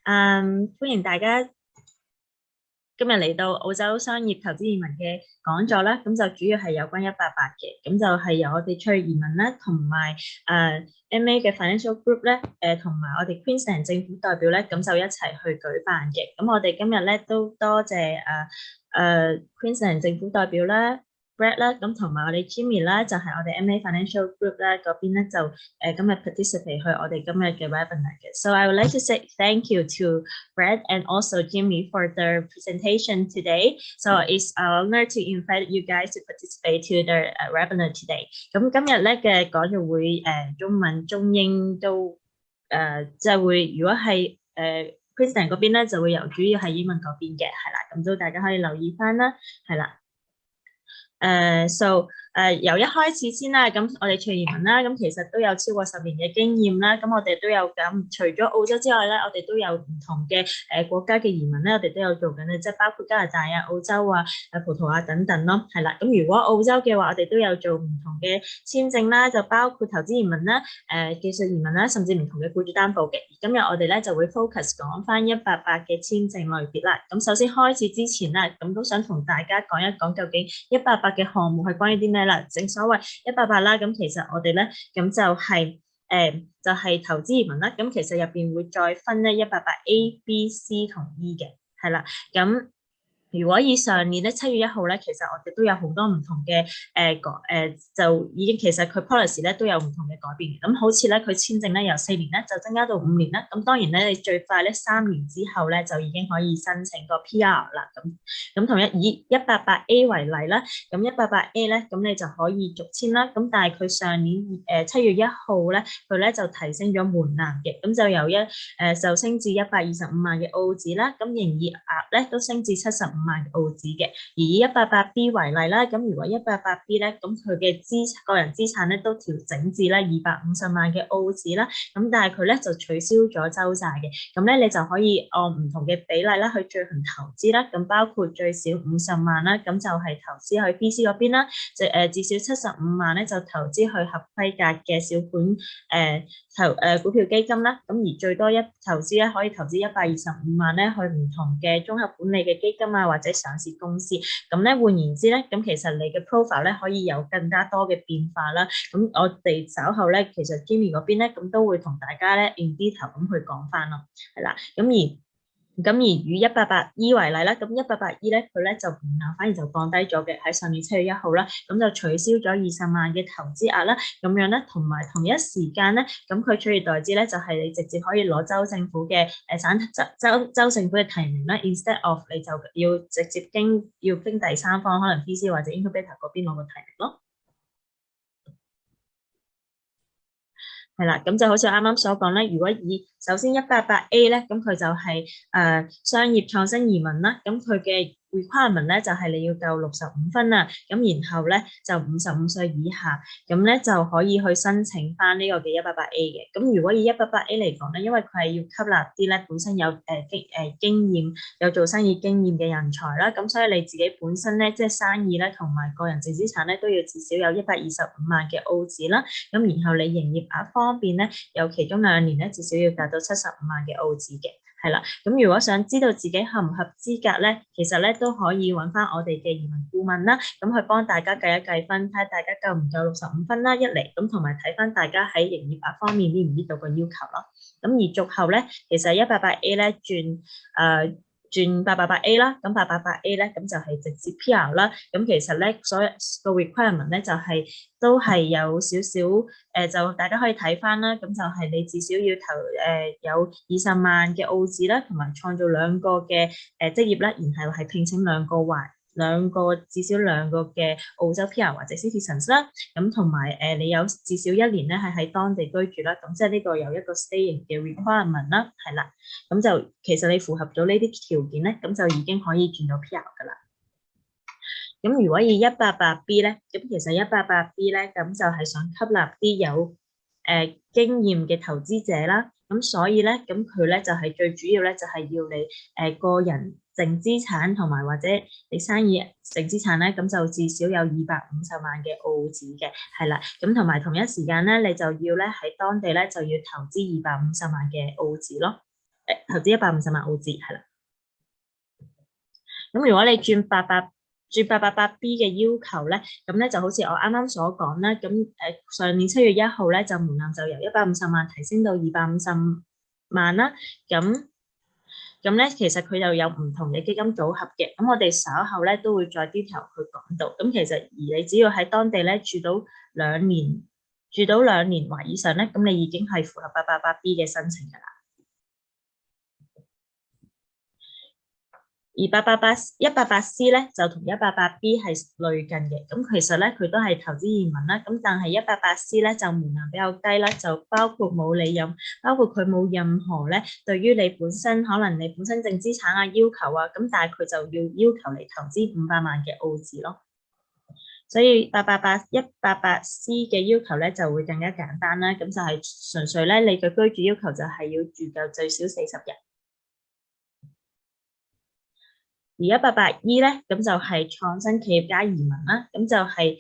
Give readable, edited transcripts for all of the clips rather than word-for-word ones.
歡迎大家今日嚟到澳洲商業投資移民嘅講座啦，咁就主要係有關188嘅，咁就係由我哋趣移民啦，同埋MA 嘅 Financial Group 咧，同埋我哋 Queensland 政府代表咧，咁就一齊去舉辦嘅。咁我哋今日咧都多謝Queensland 政府代表啦。Brad 啦，咁同埋我哋 Jimmy 啦，就係我哋 MA Financial Group 啦嗰邊咧就今日 participate 去我哋今日嘅 webinar 嘅。So I would like to say thank you to Brad and also Jimmy for their presentation today. So it's our honor to invite you guys to participate to the webinar today. 咁今日咧嘅講座會中文、中英都即係會，如果係Queensland 嗰邊咧就會由主要係英文嗰邊嘅，係啦，咁都大家可以留意翻啦，係啦。由一開始先啦，咁我哋趣移民啦，咁其實都有超過10年嘅經驗啦，咁我哋都有咁，除咗澳洲之外咧，我哋都有唔同嘅國家嘅移民咧，我哋都有做緊嘅，即係包括加拿大啊、澳洲啊、葡萄牙等等咯，係啦。咁如果澳洲嘅話，我哋都有做唔同嘅簽證啦，就包括投資移民啦、技術移民啦，甚至唔同嘅僱主擔保嘅。今日我哋咧就會 focus 講翻188嘅簽證類別啦。咁首先開始之前咧，咁都想同大家講一講究竟188嘅項目係關於啲咩啦？正所謂188啦，咁其實我哋咧咁就係投資移民啦。咁其實入邊會再分咧188 A、B、C 同 E 嘅，係啦。咁如果以上年咧7月1號咧，其實我哋都有好多唔同嘅就已經其實佢 policy 咧都有唔同嘅改變嘅。咁好似咧佢簽證咧由4年咧就增加到5年啦。咁當然咧你最快咧3年之後咧就已經可以申請個 PR 啦。咁同以188 A 為例啦，咁188 A 咧咁你就可以續簽啦。咁但係佢上年7月1號咧佢咧就提升咗門檻嘅，咁就由就升至125萬嘅澳紙啦。咁營業額咧都升至75萬澳紙嘅，而以188B 為例啦，咁如果188B 咧，咁佢嘅個人資產咧都調整至咧250萬嘅澳紙啦，咁但係佢咧就取消咗周債嘅，咁咧你就可以按唔同嘅比例啦去進行投資啦，咁包括最少50萬啦，咁就係投資去 BC 嗰邊啦，至少75萬咧就投資去合規格嘅小本股票基金啦，咁而最多投資咧可以投資125萬咧去唔同嘅綜合管理嘅基金啊，或者上市公司，咁咧換言之咧，咁其實你嘅 profile 咧可以有更加多嘅變化啦。咁我哋稍後咧，其實 Jimmy 嗰邊咧，咁都會同大家咧 in detail 咁去講翻咯，係啦。咁而以188E 為例啦，咁188E咧佢咧就門檻反而就降低咗嘅，喺上年7月1號啦，咁就取消咗20萬嘅投資額啦，咁樣咧同埋同一時間咧，咁佢取而代之咧就係你直接可以攞州政府嘅州政府嘅提名啦 ，instead of 你就要直接經第三方，可能 PC 或者 Incubator 嗰邊攞個提名咯。係啦，咁就好似我啱啱所講咧，如果首先188A 咧，咁佢就係商業創新移民啦，咁佢嘅requirement 咧就係你要夠65分啦，咁然後咧就55歲以下，咁咧就可以去申請翻呢個嘅188A 嘅。咁如果以188A 嚟講咧，因為佢係要吸納啲咧本身有經驗、有做生意經驗嘅人才啦，咁所以你自己本身咧即係生意咧同埋個人淨資產咧都要至少有125萬嘅澳紙啦，咁然後你營業額方面咧有其中2年咧至少要達到75萬嘅澳紙嘅。係啦，咁如果想知道自己合唔合資格咧，其實咧都可以揾翻我哋嘅移民顧問啦，咁去幫大家計一計分，睇下大家夠唔夠65分啦，一嚟咁同埋睇翻大家喺營業額方面搣唔搣到個要求咯。咁而續後咧，其實188A 咧轉888A 啦，咁888A 咧咁就係直接 PR 啦，咁其實咧所有個 requirement 咧就係都係有少少就大家可以睇翻啦，咁就係你至少要有20萬嘅澳紙啦，同埋創造2個嘅職業啦，然後係聘請至少兩個嘅澳洲 PR 或者 citizens 啦，咁同埋你有至少1年咧係喺當地居住啦，咁即係呢個有一個 staying 嘅 requirement 啦，係啦，咁就其實你符合咗呢啲條件咧，咁就已經可以轉到 PR 噶啦。咁如果以188B 咧，咁其實188B 咧咁就係想吸納啲有經驗嘅投資者啦，咁所以咧咁佢咧就係最主要咧就係要你個人淨資產同埋或者你生意淨資產咧，咁就至少有250萬嘅澳紙嘅，係啦，咁同埋同一時間咧，你就要咧喺當地咧就要投資250萬嘅澳紙咯。投資150萬澳紙係啦。咁如果你轉888B 嘅要求咧，咁咧就好似我啱啱所講啦，咁上年7月1號咧就門檻就由150萬提升到250萬啦，咁咧其實佢又有唔同嘅基金組合嘅，咁我哋稍後咧都會再 detail 去講到。咁其實而你只要喺當地咧住到2年或以上咧，咁你已經係符合888B 嘅申請㗎啦。而188C 咧就同188B 係類近嘅，咁其實咧佢都係投資移民啦，咁但係188C 咧就門檻比較低啦，就包括佢冇任何咧對於你本身可能你本身淨資產啊要求啊，咁但係佢就要求你投資500萬嘅澳紙咯，所以188C 嘅要求咧就會更加簡單啦，咁就係純粹咧你嘅居住要求就係要住夠最少40日。而188E 咧，咁就係創新企業家移民啦，咁就係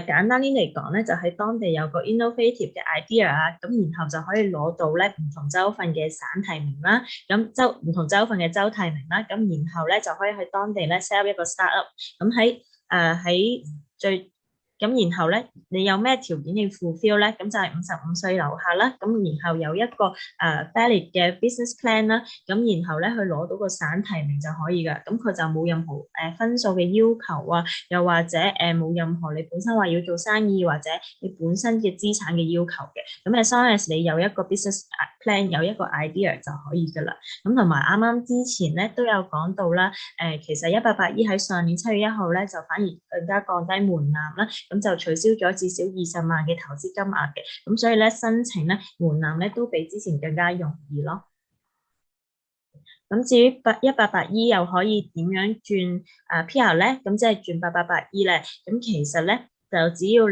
簡單啲嚟講咧，就喺當地有個 innovative 嘅 idea 啊，咁然後就可以攞到咧唔同州份嘅省提名啦，咁唔同州份嘅州提名啦，咁然後咧就可以喺當地咧 set up 一個 startup，咁咁然後咧，你有咩條件要 fulfill 咧？咁就係55歲樓下啦。咁然後有一個valid 嘅 business plan 啦。咁然後咧，去攞到個省提名就可以㗎。咁佢就冇任何分數嘅要求啊，又或者冇任何你本身話要做生意或者你本身嘅資產嘅要求嘅。咁as long as你有一個 business plan， 有一個 idea 就可以㗎啦。咁同埋啱啱之前咧都有講到啦。其實188E喺上年7月1號咧就反而更加降低門檻啦。咁就取消咗至少20萬嘅投資金額嘅，咁所以咧申請咧門檻咧都比之前更加容易咯。咁至於188E 又可以點樣轉PR 咧？咁即係轉888E 咧？咁其實咧就只要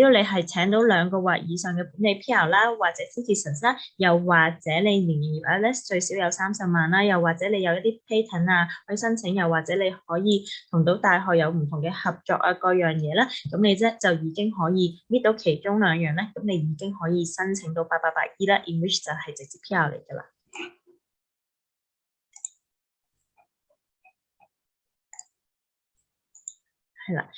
你係請到2個或以上嘅本地 PR 啦，或者 citizens 啦，又或者你年營業額咧最少有30萬啦，又或者你有一啲 patent 啊去申請，又或者你可以同到大學有唔同嘅合作啊各樣嘢啦，咁你啫就已經可以搣到其中2樣咧，咁你已經可以申請到888E啦 ，in which 就係直接 PR 嚟㗎啦。係啦，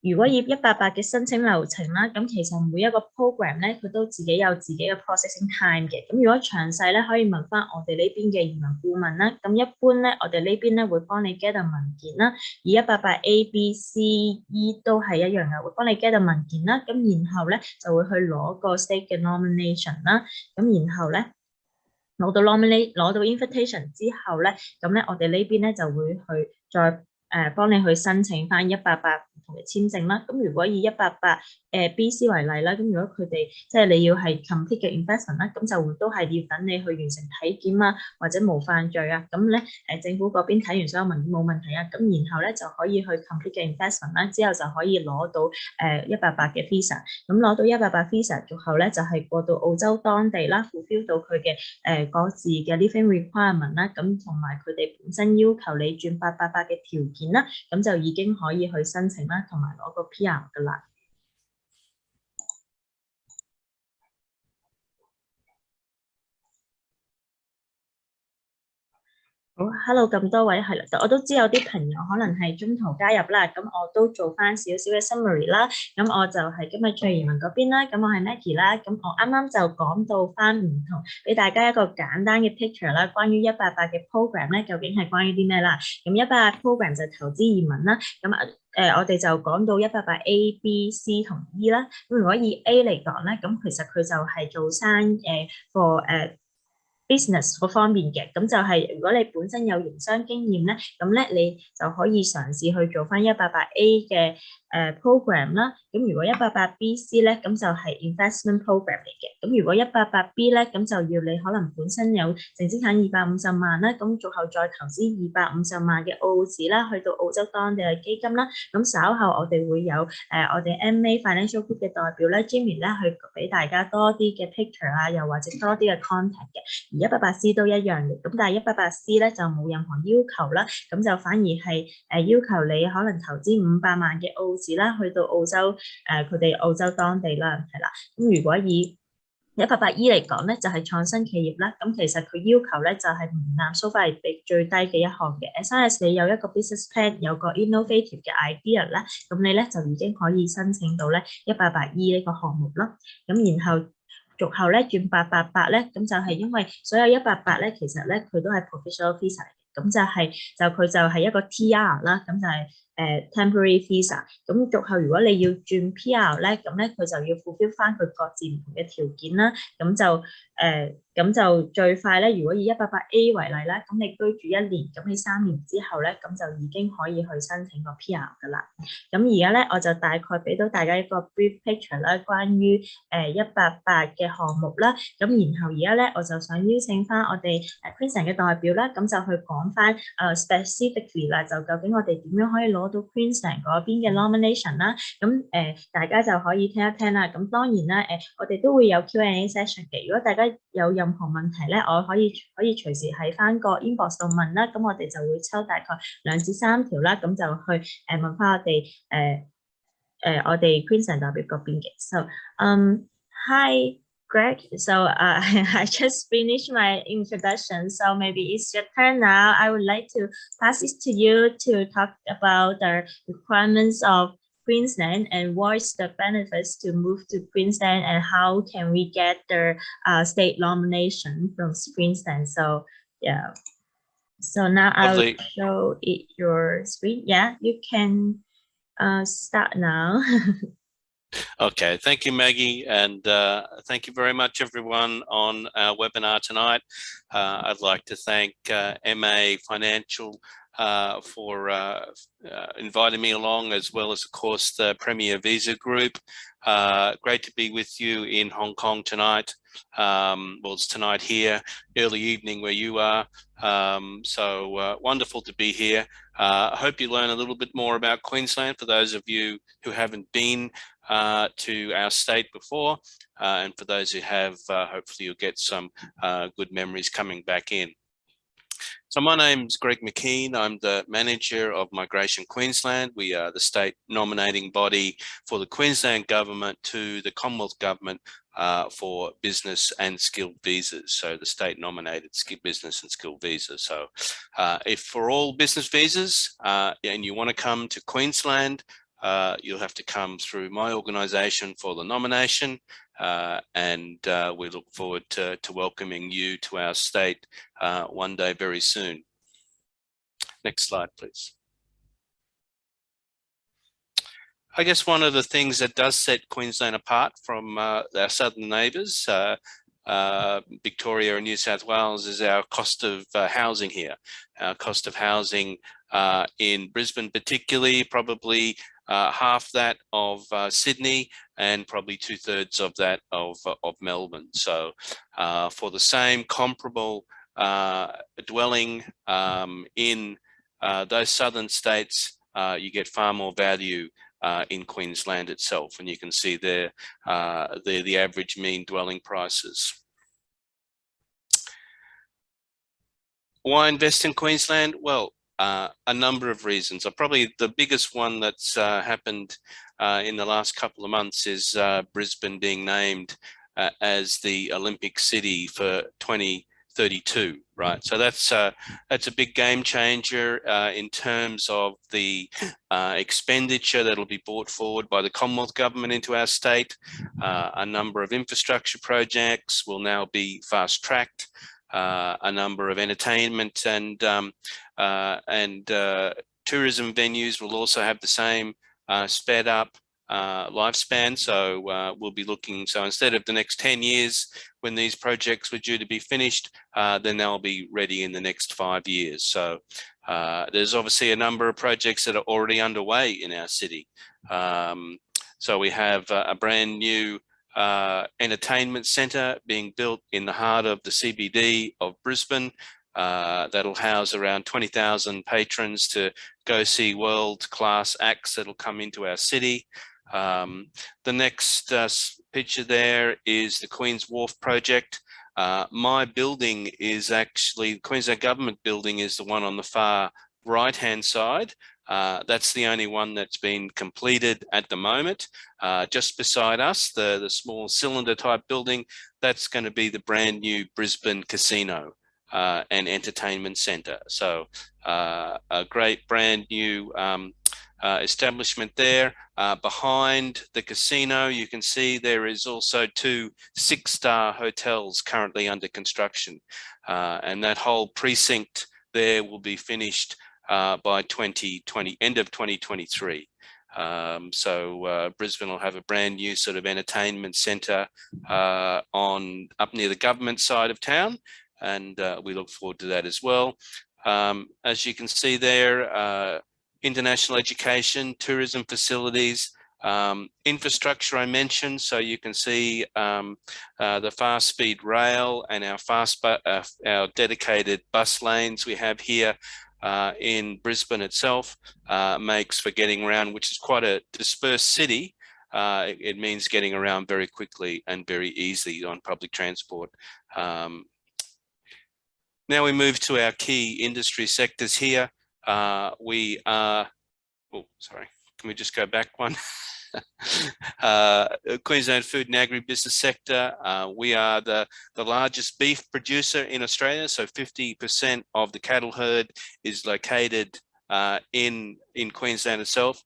如果以188嘅申請流程啦，咁其實每一個 program 咧，佢都自己有自己嘅 processing time 嘅。咁如果詳細咧，可以問翻我哋呢邊嘅移民顧問啦。咁一般咧，我哋呢邊咧會幫你 get 到文件啦。而188A、B、C、E 都係一樣嘅，會幫你 get 到文件啦。咁然後咧就會去攞個 state 嘅 nomination 啦。咁然後咧攞到 invitation 之後咧，咁咧我哋呢邊咧就會去再幫你去申請翻188唔同嘅簽證啦。咁如果以188BC 為例啦，咁如果佢哋即係你要係 complete 嘅 investment 啦，咁就會都係要等你去完成體檢啊，或者無犯罪啊，咁咧政府嗰邊睇完所有文件冇問題啊，咁然後咧就可以去 complete 嘅 investment 啦，之後就可以攞到188嘅 visa。咁攞到188 visa 之後咧，就係過到澳洲當地啦 fulfill 到佢嘅各自嘅 living requirement 啦，咁同埋佢哋本身要求你轉888嘅條件啦，咁就已經可以去申請啦，同埋攞個 PR 噶啦。好 ，hello 咁多位係啦，我都知有啲朋友可能係中途加入啦，咁我都做翻少少嘅 summary 啦。咁我就係今日翠移民嗰邊啦，咁我係 Maggie 啦，咁我啱啱就講到翻唔同，俾大家一個簡單嘅 picture 啦，關於188嘅 program 咧，究竟係關於啲咩啦？咁188 program 就投資移民啦，咁我哋就講到188A、B、C 同 E 啦。咁如果以 A 嚟講咧，咁其實佢就係做生for business 嗰方面嘅，咁就係如果你本身有營商經驗咧，咁咧你就可以嘗試去做翻188A 嘅program 啦。咁如果188BC 咧，咁就係 investment program 嚟嘅。咁如果188B 咧，咁就要你可能本身有淨資產250萬啦，咁最後再投資250萬嘅澳紙啦，去到澳洲當地嘅基金啦。咁稍後我哋會有我哋 MA Financial Group 嘅代表咧 Jimmy 咧去俾大家多啲嘅 picture 啊，又或者多啲嘅 contact 嘅。188C 都一樣嘅，咁但係188C 咧就冇任何要求啦，咁就反而係要求你可能投資500萬嘅澳紙啦，去到澳洲佢哋澳洲當地啦，係啦。咁如果以 188E 嚟講咧，就係創新企業啦。咁其實佢要求咧就係門檻 so far 係最低嘅一項嘅。as long as 你有一個 business plan， 有個 innovative 嘅 idea 咧，咁你咧就已經可以申請到咧188E 呢個項目咯。咁然後續後咧轉888咧，咁就係因為所有188咧，其實咧佢都係 provisional visa 嚟嘅，咁佢就係一個 TR 啦，咁就係temporary visa。咁續後如果你要轉 PR 咧，咁咧佢就要 fulfill 翻佢各自唔同嘅條件啦。咁就最快咧，如果以188A 為例啦，咁你居住1年，咁你3年之後咧，咁就已經可以去申請個 PR 噶啦。咁而家咧，我就大概俾到大家一個 brief picture 啦，關於188嘅項目啦。咁然後而家咧，我就想邀請翻我哋Queensland 嘅代表啦，咁就去講翻specifically 啦，就究竟我哋點樣可以攞到 Queensland 嗰邊嘅 nomination 啦。咁大家就可以聽一聽啦。咁當然啦，我哋都會有 Q&A session 嘅。如果大家有任何問題咧，我可以隨時喺翻個 inbox 度問啦。咁我哋就會抽大概2至3條啦，咁就去問翻我哋 Queensland 代表嗰邊嘅。So hi Greg. So I just finished my introduction. So maybe it's your turn now. I would like to pass it to you to talk about the requirements of Queensland and what's the benefits to move to Queensland and how can we get the state nomination from Queensland. So yeah. So now I'll show it your screen. Yeah, you can start now. Okay, thank you, Maggie, and thank you very much, everyone, on our webinar tonight. I'd like to thank MA Financial for inviting me along, as well as, of course, the Premier Visa Group. Great to be with you in Hong Kong tonight. Well, it's tonight here, early evening where you are. So wonderful to be here. I hope you learn a little bit more about Queensland for those of you who haven't been to our state before, and for those who have, hopefully you'll get some good memories coming back in. So my name's Greg McKean. I'm the manager of Migration Queensland. We are the state nominating body for the Queensland government to the Commonwealth government for business and skilled visas. So the state nominated business and skilled visas. So if for all business visas and you want to come to Queensland, you'll have to come through my organisation for the nomination, and we look forward to welcoming you to our state one day very soon. Next slide, please. I guess one of the things that does set Queensland apart from our southern neighbours, Victoria and New South Wales, is our cost of housing here. Our cost of housing in Brisbane particularly, probably half that of Sydney, and probably 2/3 of that of Melbourne. So for the same comparable dwelling in those southern states, you get far more value in Queensland itself, and you can see there the average mean dwelling prices. Why invest in Queensland? Well, a number of reasons. Probably the biggest one that's happened in the last couple of months is Brisbane being named as the Olympic city for 2032, right? So that's a big game changer in terms of the expenditure that'll be brought forward by the Commonwealth government into our state. A number of infrastructure projects will now be fast-tracked. A number of entertainment and tourism venues will also have the same sped up lifespan. So we'll be looking, so instead of the next 10 years when these projects were due to be finished, then they'll be ready in the next 5 years. So there's obviously a number of projects that are already underway in our city. So we have a brand new entertainment centre being built in the heart of the CBD of Brisbane. That'll house around 20,000 patrons to go see world-class acts that'll come into our city. The next picture there is the Queen's Wharf project. My building is actually, the Queensland Government building is the one on the far right-hand side, that's the only one that's been completed at the moment. Just beside us, the small cylinder type building, that's going to be the brand new Brisbane Casino and Entertainment Centre. So a great brand new establishment there. Behind the casino, you can see there is also 2 6-star hotels currently under construction. And that whole precinct there will be finished by end of 2023. So Brisbane will have a brand new sort of entertainment centre up near the government side of town, and we look forward to that as well. As you can see there, international education, tourism facilities, infrastructure I mentioned, so you can see the fast speed rail and our dedicated bus lanes we have here in Brisbane itself makes for getting around, which is quite a dispersed city. It means getting around very quickly and very easily on public transport. Now we move to our key industry sectors here. We are, oh, sorry, can we just go back one? Queensland food and agribusiness sector. We are the largest beef producer in Australia, so 50% of the cattle herd is located in Queensland itself.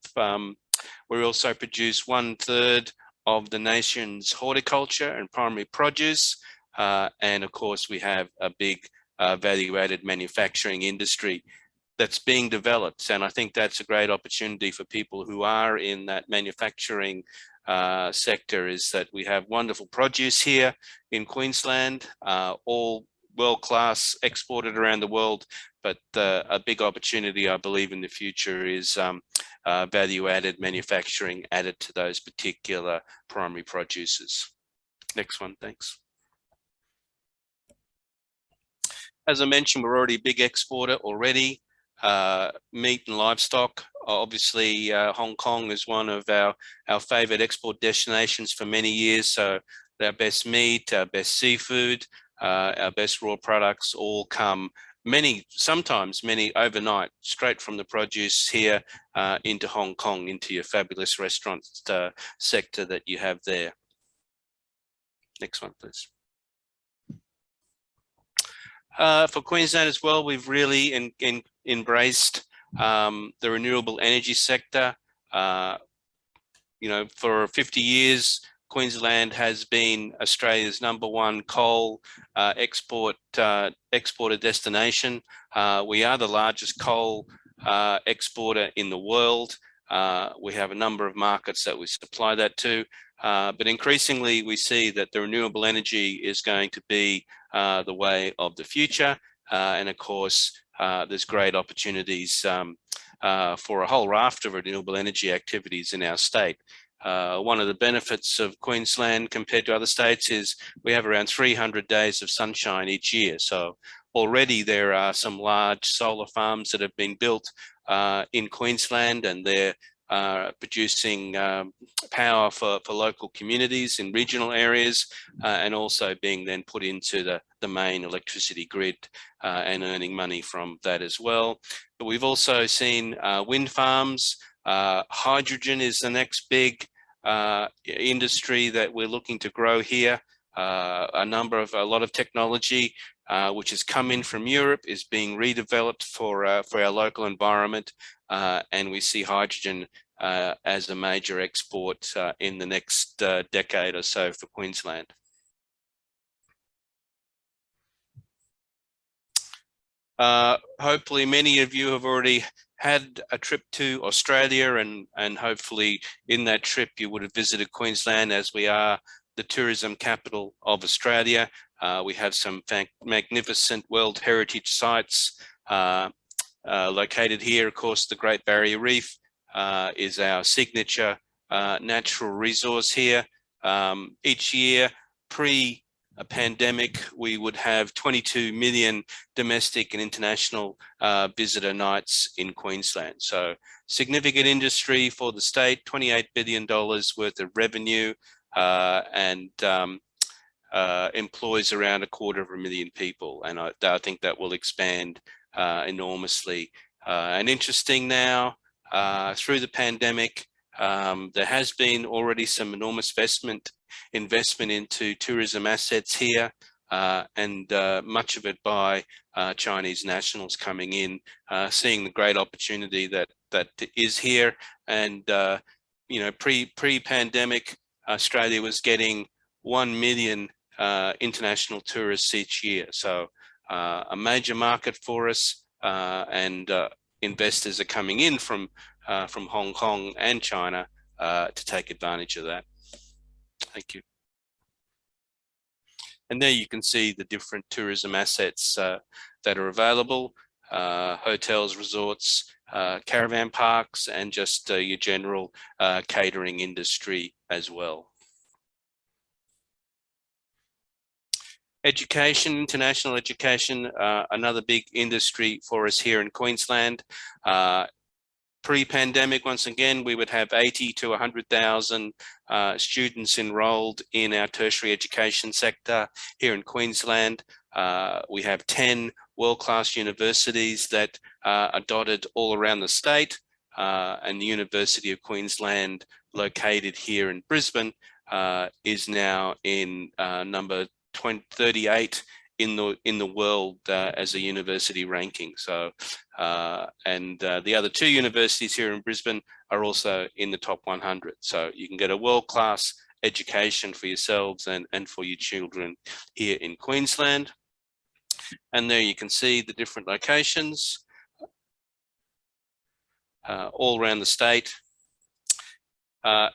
We also produce 1/3 of the nation's horticulture and primary produce, and of course we have a big value-added manufacturing industry that's being developed, and I think that's a great opportunity for people who are in that manufacturing sector, is that we have wonderful produce here in Queensland, all world-class, exported around the world, but a big opportunity I believe in the future is value-added manufacturing added to those particular primary producers. Next one, thanks. As I mentioned, we're already a big exporter already. Meat and livestock, obviously Hong Kong is one of our favorite export destinations for many years. So our best meat, our best seafood, our best raw products all come sometimes many overnight straight from the produce here into Hong Kong, into your fabulous restaurant sector that you have there. Next one, please. For Queensland as well, we've really embraced the renewable energy sector. You know, for 50 years, Queensland has been Australia's #1 coal exporter destination. We are the largest coal exporter in the world. We have a number of markets that we supply that to. But increasingly, we see that the renewable energy is going to be the way of the future. And of course, there's great opportunities for a whole raft of renewable energy activities in our state. One of the benefits of Queensland compared to other states is we have around 300 days of sunshine each year. So already there are some large solar farms that have been built in Queensland, and they're producing power for local communities in regional areas, and also being then put into the main electricity grid and earning money from that as well. But we've also seen wind farms. Hydrogen is the next big industry that we're looking to grow here. A lot of technology which has come in from Europe is being redeveloped for our local environment, and we see hydrogen as a major export in the next decade or so for Queensland. Hopefully many of you have already had a trip to Australia, and hopefully in that trip you would have visited Queensland, as we are the tourism capital of Australia. We have some magnificent World Heritage sites located here. Of course, the Great Barrier Reef is our signature natural resource here. Each year, pre-pandemic, we would have 22 million domestic and international visitor nights in Queensland. So significant industry for the state, $28 billion worth of revenue, and employs around 250,000 people. And I think that will expand enormously And interesting now, through the pandemic, there has been already some enormous investment into tourism assets here, and much of it by Chinese nationals coming in, seeing the great opportunity that is here. And you know, pre-pandemic, Australia was getting 1 million international tourists each year. So a major market for us, and investors are coming in from Hong Kong and China to take advantage of that. Thank you. And there you can see the different tourism assets that are available, hotels, resorts, caravan parks, and just your general catering industry as well. Education, international education, another big industry for us here in Queensland. Pre-pandemic, once again, we would have 80 to 100,000 students enrolled in our tertiary education sector here in Queensland. We have 10 world-class universities that are dotted all around the state, and the University of Queensland, located here in Brisbane, is now in number 38 in the world as a university ranking. So and the other two universities here in Brisbane are also in the top 100. So you can get a world-class education for yourselves and for your children here in Queensland. And there you can see the different locations all around the state.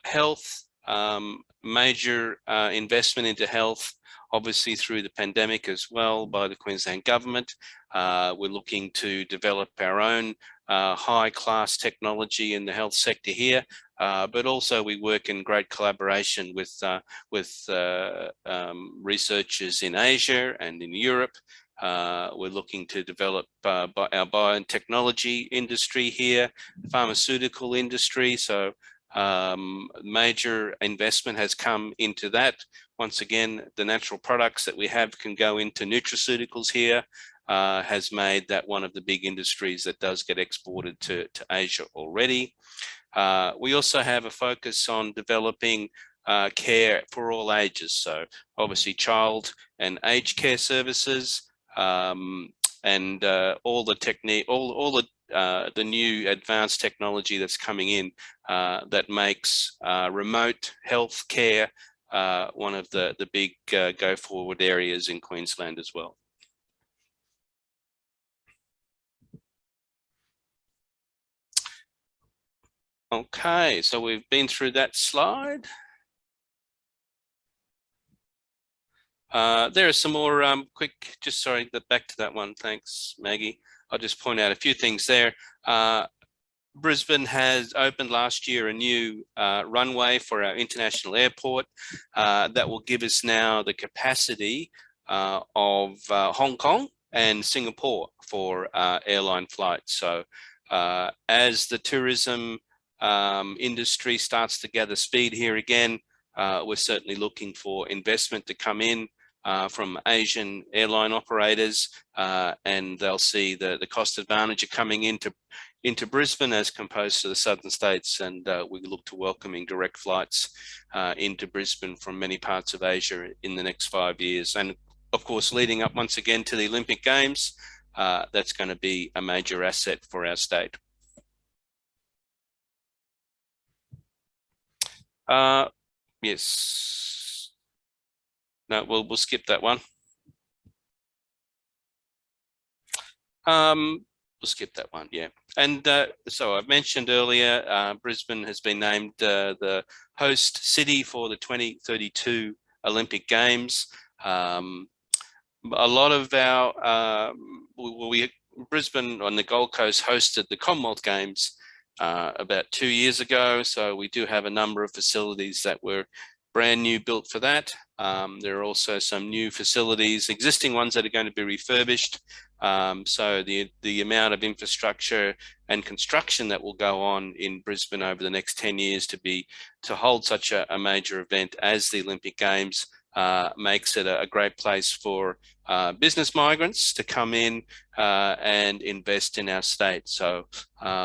Health, major investment into health, obviously through the pandemic as well by the Queensland government. We're looking to develop our own high-class technology in the health sector here, but also we work in great collaboration with researchers in Asia and in Europe. We're looking to develop our biotechnology industry here, pharmaceutical industry. So major investment has come into that. Once again, the natural products that we have can go into nutraceuticals here, has made that one of the big industries that does get exported to Asia already. We also have a focus on developing care for all ages. So obviously child and aged care services, and all the technique, all the new advanced technology that's coming in that makes remote health care one of the big go forward areas in Queensland as well. Okay, so we've been through that slide. There are some more quick, back to that one. Thanks, Maggie. I'll just point out a few things there. Brisbane has opened last year a new runway for our international airport that will give us now the capacity of Hong Kong and Singapore for airline flights. So as the tourism industry starts to gather speed here again, we're certainly looking for investment to come in from Asian airline operators, and they'll see the cost advantage of coming into Brisbane as opposed to the southern states, and we look to welcoming direct flights into Brisbane from many parts of Asia in the next 5 years. And of course, leading up once again to the Olympic Games, that's going to be a major asset for our state. Yes. No, we'll skip that one. We'll skip that one, yeah. And so I mentioned earlier, Brisbane has been named the host city for the 2032 Olympic Games. A lot of our, Brisbane on the Gold Coast hosted the Commonwealth Games about 2 years ago. So we do have a number of facilities that were brand new built for that. There are also some new facilities, existing ones that are going to be refurbished. So the amount of infrastructure and construction that will go on in Brisbane over the next 10 years to hold such a major event as the Olympic Games makes it a great place for business migrants to come in and invest in our state. So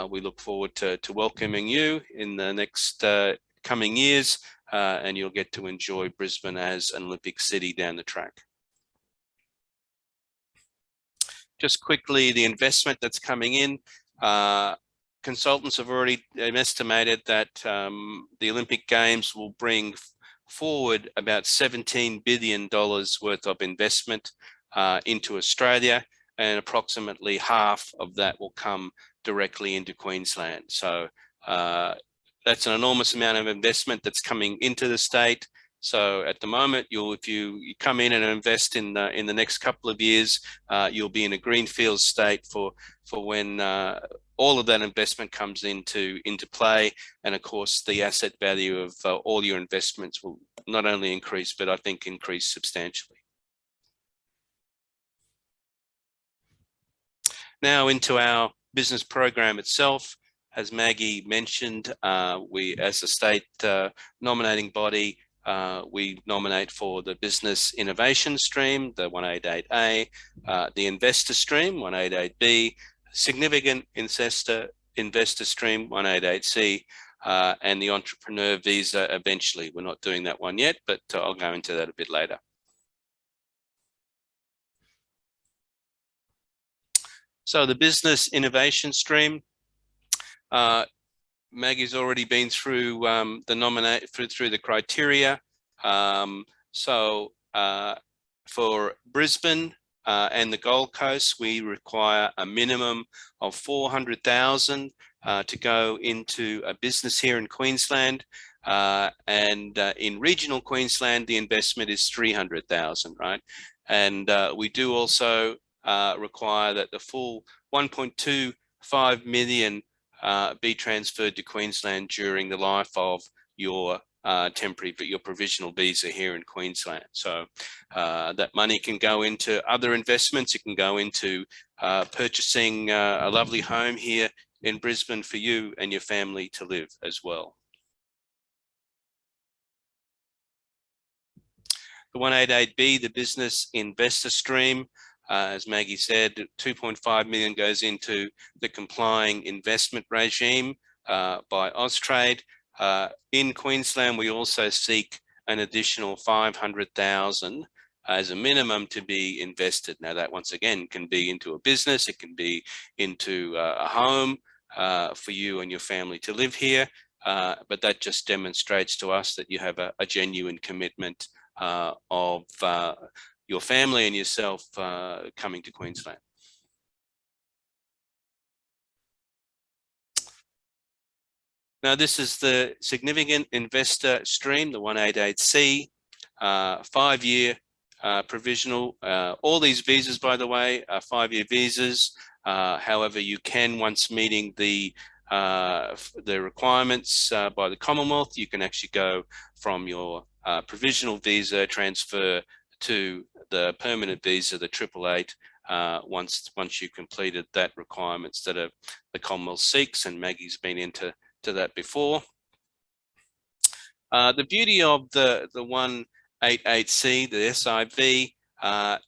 we look forward to welcoming you in the next coming years, and you'll get to enjoy Brisbane as an Olympic city down the track. Just quickly, the investment that's coming in. Consultants have already estimated that the Olympic Games will bring forward about $17 billion worth of investment into Australia, and approximately half of that will come directly into Queensland. So that's an enormous amount of investment that's coming into the state. So at the moment, if you come in and invest in the next couple of years, you'll be in a greenfield state for when all of that investment comes into play. And of course, the asset value of all your investments will not only increase, but I think increase substantially. Now into our business program itself. As Maggie mentioned, we, as a state nominating body, we nominate for the business innovation stream, the 188A, the investor stream, 188B, significant investor stream, 188C, and the entrepreneur visa eventually. We're not doing that one yet, but I'll go into that a bit later. So the business innovation stream, Maggie's already been through through the criteria. For Brisbane and the Gold Coast, we require a minimum of 400,000 to go into a business here in Queensland, and in regional Queensland, the investment is 300,000, right? And we do also require that the full 1.25 million be transferred to Queensland during the life of your your provisional visa here in Queensland. So that money can go into other investments. It can go into purchasing a lovely home here in Brisbane for you and your family to live as well. The 188B, the business investor stream, as Maggie said, 2.5 million goes into the complying investment regime by Austrade. In Queensland, we also seek an additional 500,000 as a minimum to be invested. Now that once again can be into a business, it can be into a home for you and your family to live here, but that just demonstrates to us that you have a genuine commitment of your family and yourself coming to Queensland. Now this is the significant investor stream, the 188C, 5-year provisional. All these visas, by the way, are 5-year visas. However, you can, once meeting the requirements by the Commonwealth, you can actually go from your provisional visa transfer to the permanent visa, the 888, once you've completed that requirements that the Commonwealth seeks, and Maggie's been into that before. The beauty of the 188C, the SIV,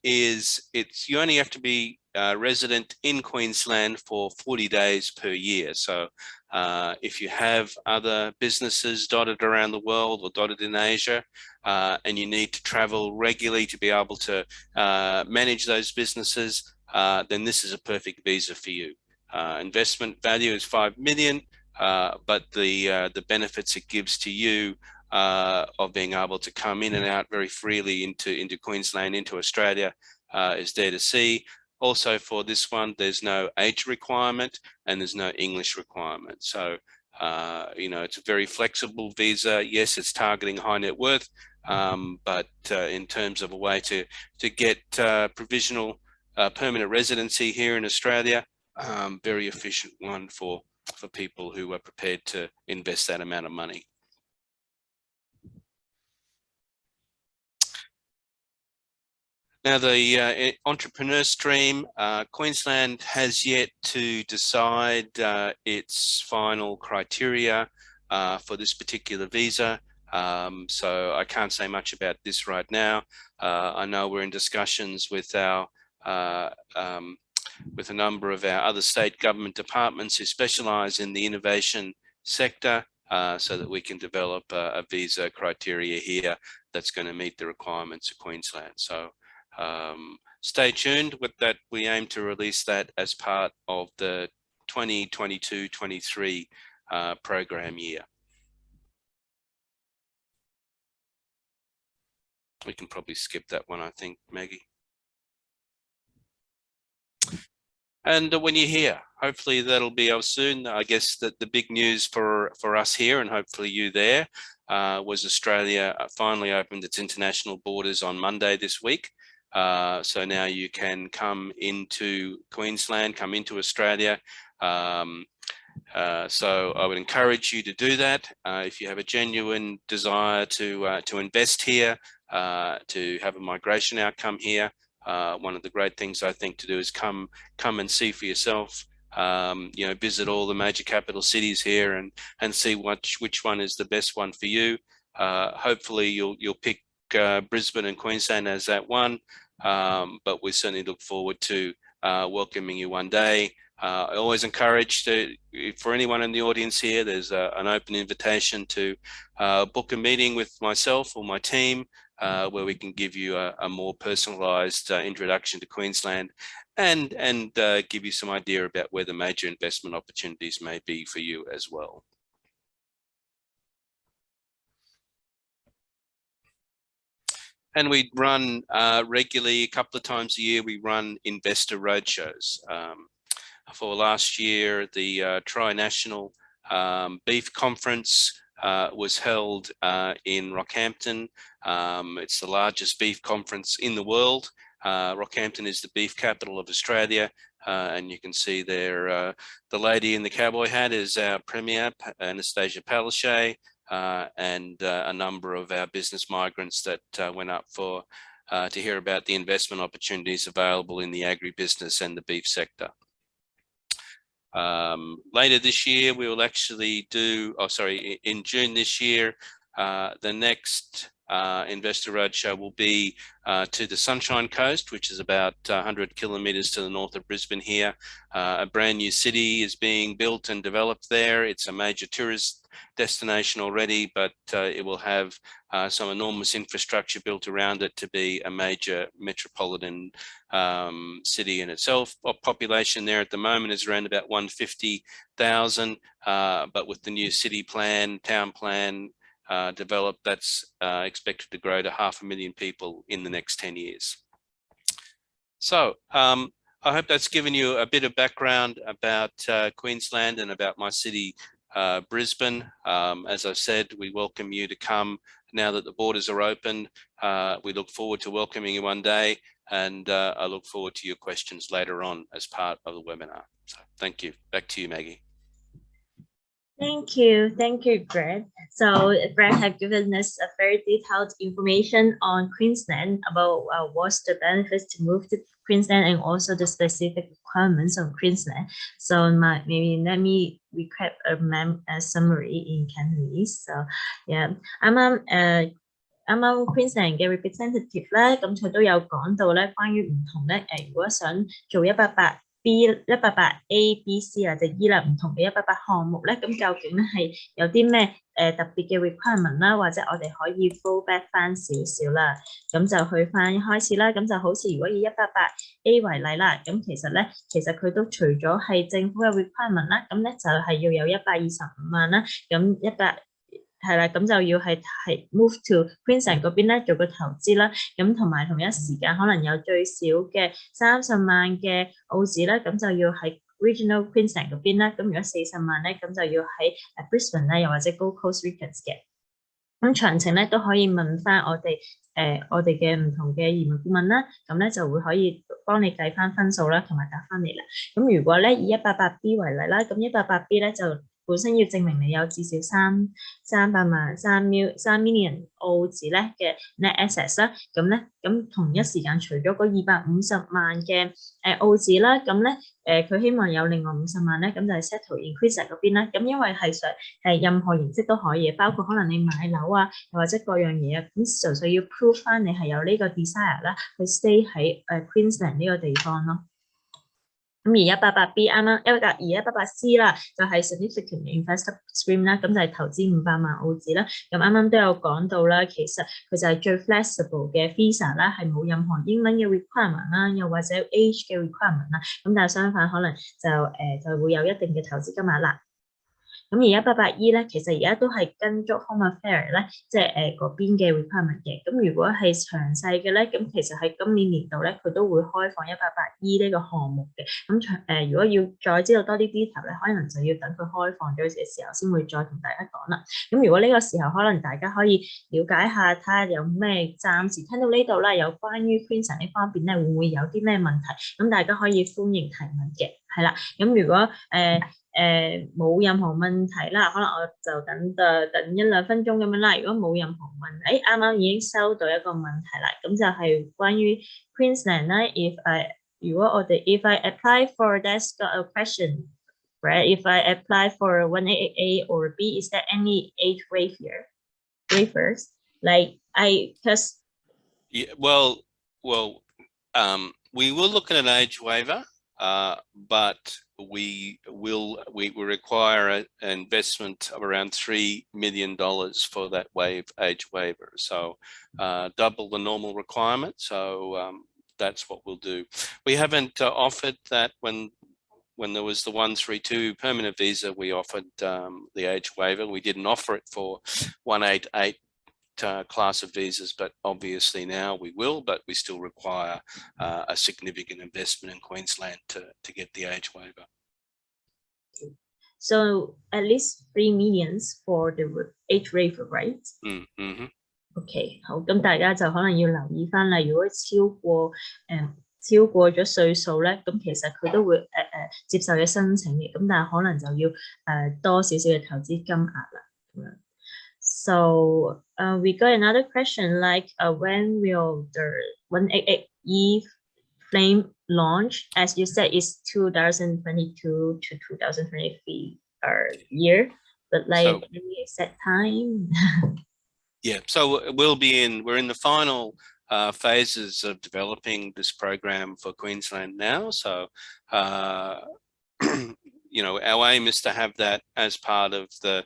is you only have to be resident in Queensland for 40 days per year. So if you have other businesses dotted around the world or dotted in Asia, and you need to travel regularly to be able to manage those businesses, then this is a perfect visa for you. Investment value is 5 million, but the benefits it gives to you of being able to come in and out very freely into Queensland, into Australia, is there to see. Also for this one, there's no age requirement and there's no English requirement. So, you know, it's a very flexible visa. Yes, it's targeting high net worth, but in terms of a way to get provisional permanent residency here in Australia, very efficient one for people who are prepared to invest that amount of money. Now, the entrepreneur stream, Queensland has yet to decide its final criteria for this particular visa. So I can't say much about this right now. I know we're in discussions with our with a number of our other state government departments who specialise in the innovation sector, so that we can develop a visa criteria here that's going to meet the requirements of Queensland. So stay tuned with that. We aim to release that as part of the 2022-23 program year. We can probably skip that one, I think, Maggie. And when you're here, hopefully that'll be out soon. I guess that the big news for us here, and hopefully you there, was Australia finally opened its international borders on Monday this week. So now you can come into Queensland, come into Australia. So I would encourage you to do that. If you have a genuine desire to invest here, to have a migration outcome here, one of the great things I think to do is come and see for yourself. You know, visit all the major capital cities here and see which one is the best one for you. Hopefully you'll pick Brisbane and Queensland as that one, but we certainly look forward to welcoming you one day. I always encourage for anyone in the audience here, there's an open invitation to book a meeting with myself or my team, where we can give you a more personalised introduction to Queensland and give you some idea about where the major investment opportunities may be for you as well. And we run regularly, a couple of times a year, we run investor roadshows. For last year, the Tri-National Beef Conference was held in Rockhampton. It's the largest beef conference in the world. Rockhampton is the beef capital of Australia, and you can see there the lady in the cowboy hat is our Premier, Anastasia Palaszczuk, and a number of our business migrants that went up for to hear about the investment opportunities available in the agribusiness and the beef sector. Later this year, we will actually do, in June this year, the next investor roadshow will be to the Sunshine Coast, which is about 100 kilometres to the north of Brisbane here. A brand new city is being built and developed there. It's a major tourist destination already, but it will have some enormous infrastructure built around it to be a major metropolitan city in itself. Population there at the moment is around about 150,000, but with the new city plan, town plan developed, that's expected to grow to 500,000 people in the next 10 years. So I hope that's given you a bit of background about Queensland and about my city, Brisbane. As I said, we welcome you to come now that the borders are open. We look forward to welcoming you one day, and I look forward to your questions later on as part of the webinar. So thank you. Back to you, Maggie. Thank you, Greg. So Greg have given us a very detailed information on Queensland about what's the benefits to move to Queensland and also the specific requirements of Queensland. So maybe let me recap a summary in Cantonese. So yeah, 啱啱 Queensland 嘅 representative 咧，咁佢都有講到咧，關於唔同咧，如果想做188A、B、C 或者 E 啦，唔同嘅188項目咧，咁究竟咧係有啲咩特別嘅 requirement 啦，或者我哋可以 fall back 翻少少啦，咁就去翻一開始啦，咁就好似如果以188A 為例啦，咁其實佢都除咗係政府嘅 requirement 啦，咁咧就係要有125萬啦，咁係啦，咁就要係 move to Queensland 嗰邊咧做個投資啦，咁同埋同一時間可能有最少嘅30萬嘅澳紙啦，咁就要喺 Regional Queensland 嗰邊啦，咁如果40萬咧，咁就要喺Brisbane 咧，又或者 Gold Coast Regions 嘅。咁詳情咧都可以問翻我哋嘅唔同嘅移民顧問啦，咁咧就會可以幫你計翻分數啦，同埋答翻你啦。咁如果咧以188B 為例啦，咁188B 咧就本身要證明你有至少300million 澳紙咧嘅 net assets 啦，咁同一時間除咗嗰250萬嘅澳紙啦，咁咧佢希望有另外50萬咧，咁就係 settle in Queensland 嗰邊啦。咁因為係任何形式都可以，包括可能你買樓啊，又或者各樣嘢啊，咁純粹要 prove 翻你係有呢個 desire 啦，去 stay 喺Queensland 呢個地方咯。咁而 188B 啱啱188C 啦，就係 significant investor stream 啦，咁就係投資500萬澳紙啦。咁啱啱都有講到啦，其實佢就係最 flexible 嘅 visa 啦，係冇任何英文嘅 requirement 啦，又或者 age 嘅 requirement 啦。咁但係相反，可能就會有一定嘅投資金額啦。咁而 188E 咧，其實而家都係跟足 Home Affairs 咧，即係嗰邊嘅 requirement 嘅。咁如果係詳細嘅咧，咁其實喺今年年度咧，佢都會開放 188E 呢個項目嘅。咁如果要再知道多啲 detail 咧，可能就要等佢開放咗嘅時候，先會再同大家講啦。咁如果呢個時候可能大家可以了解下，睇下有咩暫時聽到呢度啦，有關於 Queensland 呢方面咧，會唔會有啲咩問題？咁大家可以歡迎提問嘅，係啦。咁如果冇任何問題啦，可能我就等1-2分鐘咁樣啦。如果冇任何問題，啱啱已經收到一個問題啦，咁就係關於 Queensland 啦。If I apply for that's got a question, right? If I apply for 188A or B, is there any age waivers? Like we will look at an age waiver, but we will require an investment of around $3 million for that age waiver. So double the normal requirement. So that's what we'll do. We haven't offered that when there was the 132 permanent visa. We offered the age waiver. We didn't offer it for 188 class of visas, but obviously now we will, but we still require a significant investment in Queensland to get the age waiver. So at least 3 million for the age waiver, right? OK， 好，咁大家就可能要留意翻啦。如果超過咗歲數咧，咁其實佢都會接受嘅申請嘅，咁但係可能就要多少少嘅投資金額啦，咁樣。So we got another question like when will the 188E flame launch? As you said, it's 2022 to 2023 year, but like any set time? Yeah, so we're in the final phases of developing this program for Queensland now. So you know, our aim is to have that as part of the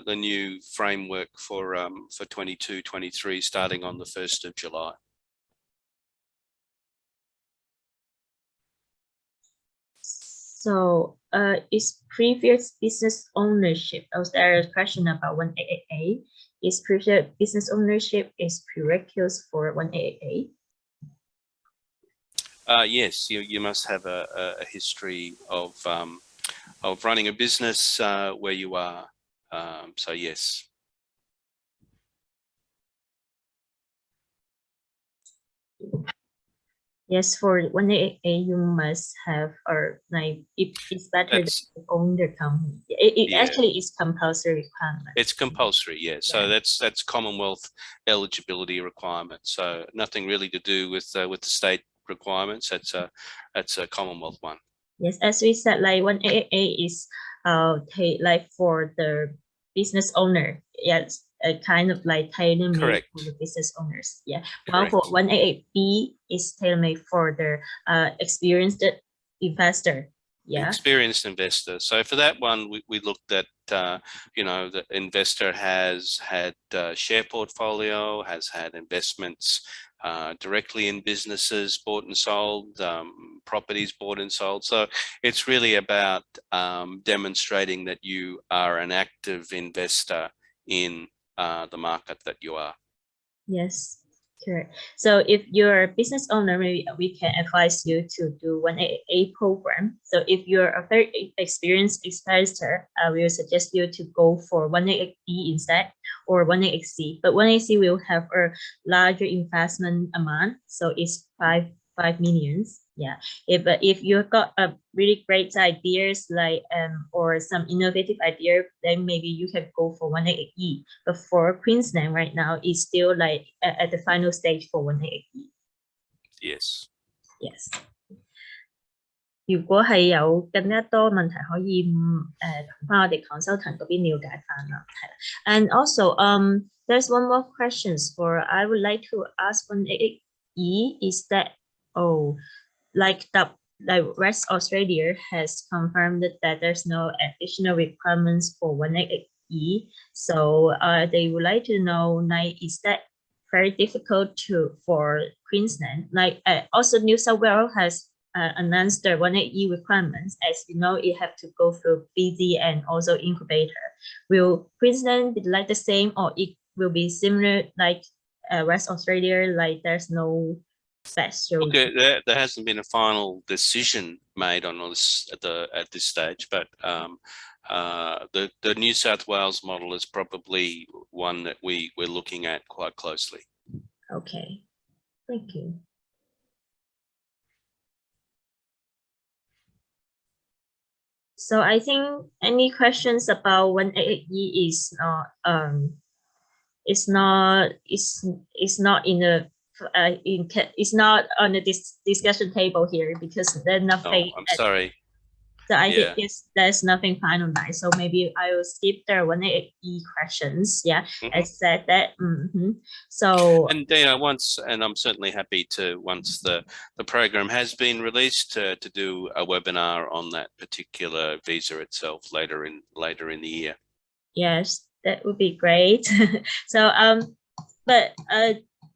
new framework for 22-23 starting on the 1st of July. So is previous business ownership, there is a question about 188A, is previous business ownership is prerequisite for 188A? Yes, you must have a history of running a business where you are. So yes. Yes, for 188A, you must have, or like it's better to own the company. It actually is compulsory requirement. It's compulsory, yeah. So that's Commonwealth eligibility requirement. So nothing really to do with the state requirements. That's a Commonwealth one. Yes, as we said, like 188A is like for the business owner. Yes, kind of like tailor-made for the business owners. Yeah. While for 188B is tailor-made for the experienced investor. Yeah. Experienced investor. So for that one, we looked at you know, the investor has had share portfolio, has had investments directly in businesses bought and sold, properties bought and sold. So it's really about demonstrating that you are an active investor in the market that you are. Yes, correct. So if you're a business owner, maybe we can advise you to do 188A program. So if you're a very experienced investor, we will suggest you to go for 188B instead or 188C. But 188C will have a larger investment amount. So it's 5 millions. Yeah. If you've got a really great ideas like or some innovative idea, then maybe you can go for 188E. But for Queensland right now, it's still like at the final stage for 188E. Yes. Yes. 如果係有更加多問題，可以同翻我哋 consultant 嗰邊了解翻啦，係啦。And also, there's one more questions for I would like to ask 188E is that like West Australia has confirmed that there's no additional requirements for 188E. So they would like to know, like, is that very difficult for Queensland? Like also New South Wales has announced the 188E requirements. As you know, it have to go through BD and also incubator. Will Queensland be like the same, or it will be similar like West Australia, like there's no special? Okay, there hasn't been a final decision made on this at this stage, but the New South Wales model is probably one that we're looking at quite closely. Okay, thank you. So I think any questions about 188E is not on the discussion table here because there's nothing. Oh, I'm sorry. So I think there's nothing finalized. So maybe I will skip the 188E questions. Yeah, I said that. So and and I'm certainly happy to once the program has been released to do a webinar on that particular visa itself later in the year. Yes, that would be great. So but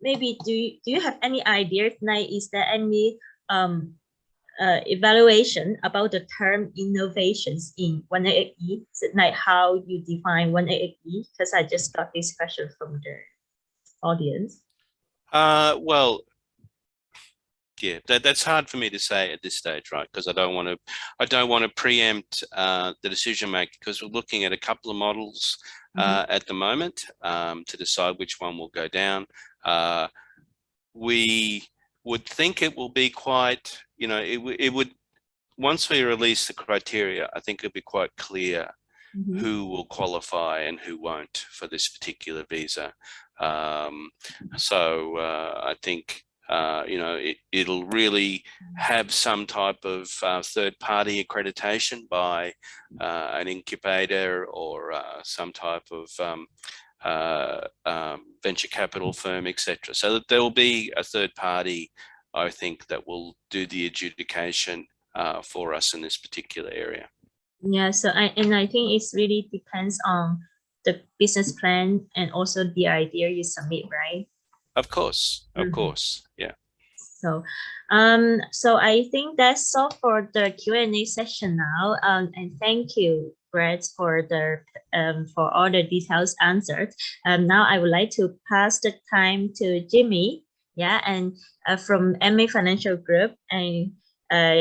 maybe do you have any ideas? Like, is there any evaluation about the term innovations in 188E, like how you define 188E? Because I just got this question from the audience. Well, yeah, that's hard for me to say at this stage, right? Because I don't want to preempt the decision maker, because we're looking at a couple of models at the moment to decide which one will go down. We would think it will be quite, it would, once we release the criteria, I think it'll be quite clear who will qualify and who won't for this particular visa. So I think, it'll really have some type of third-party accreditation by an incubator or some type of venture capital firm, etc. So that there will be a third party, I think, that will do the adjudication for us in this particular area. Yeah, so I think it really depends on the business plan and also the idea you submit, right? Of course, yeah. So, so I think that's all for the Q&A session now. And thank you, Brett, for all the details answered. Now I would like to pass the time to Jimmy. Yeah, and from MA Financial Group, and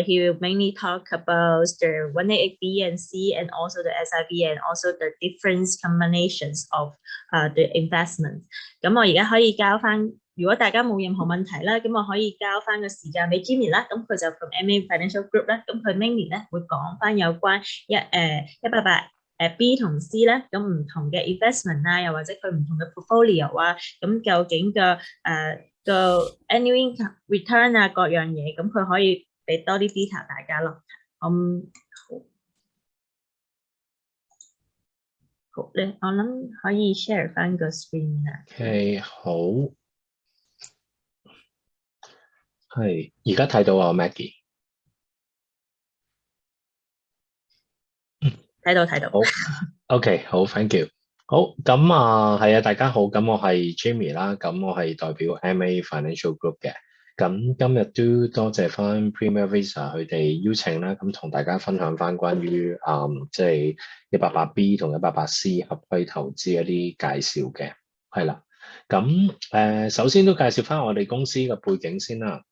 he will mainly talk about the 188B and C, and also the SIB, and also the different combinations of the investment. 咁我而家可以交翻，如果大家冇任何問題啦，咁我可以交翻個時間俾 Jimmy 啦。咁佢就 from MA Financial Group 啦，咁佢 mainly 咧會講翻有關188B 同 C 咧，咁唔同嘅 investment 啊，又或者佢唔同嘅 portfolio 啊，咁究竟個 annual income return 啊，各樣嘢，咁佢可以俾多啲 detail 大家咯。好咧，我諗可以 share 翻個 screen 啦。OK， 好，係而家睇到啊 ，Maggie。睇到。好 ，OK， 好 ，thank you。好，咁係啊，大家好，咁我係 Jimmy 啦，咁我係代表 MA Financial Group 嘅。咁今日都多謝翻 Premier Visa 佢哋邀請啦，咁同大家分享翻關於即係188B 同188C 合規投資一啲介紹嘅，係啦。咁首先都介紹翻我哋公司嘅背景先啦。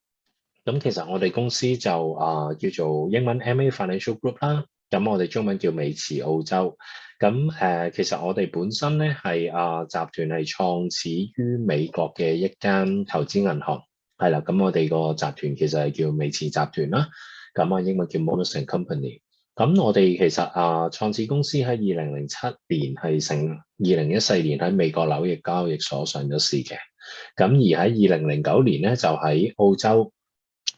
咁其實我哋公司就叫做英文 MA Financial Group 啦，咁我哋中文叫美慈澳洲。咁其實我哋本身咧係集團係創始於美國嘅一間投資銀行。係啦，咁我哋個集團其實係叫美慈集團啦，咁英文叫 Modus & Company。咁我哋其實創始公司喺2007年係2014年喺美國紐約交易所上咗市嘅。咁而喺2009年咧就喺澳洲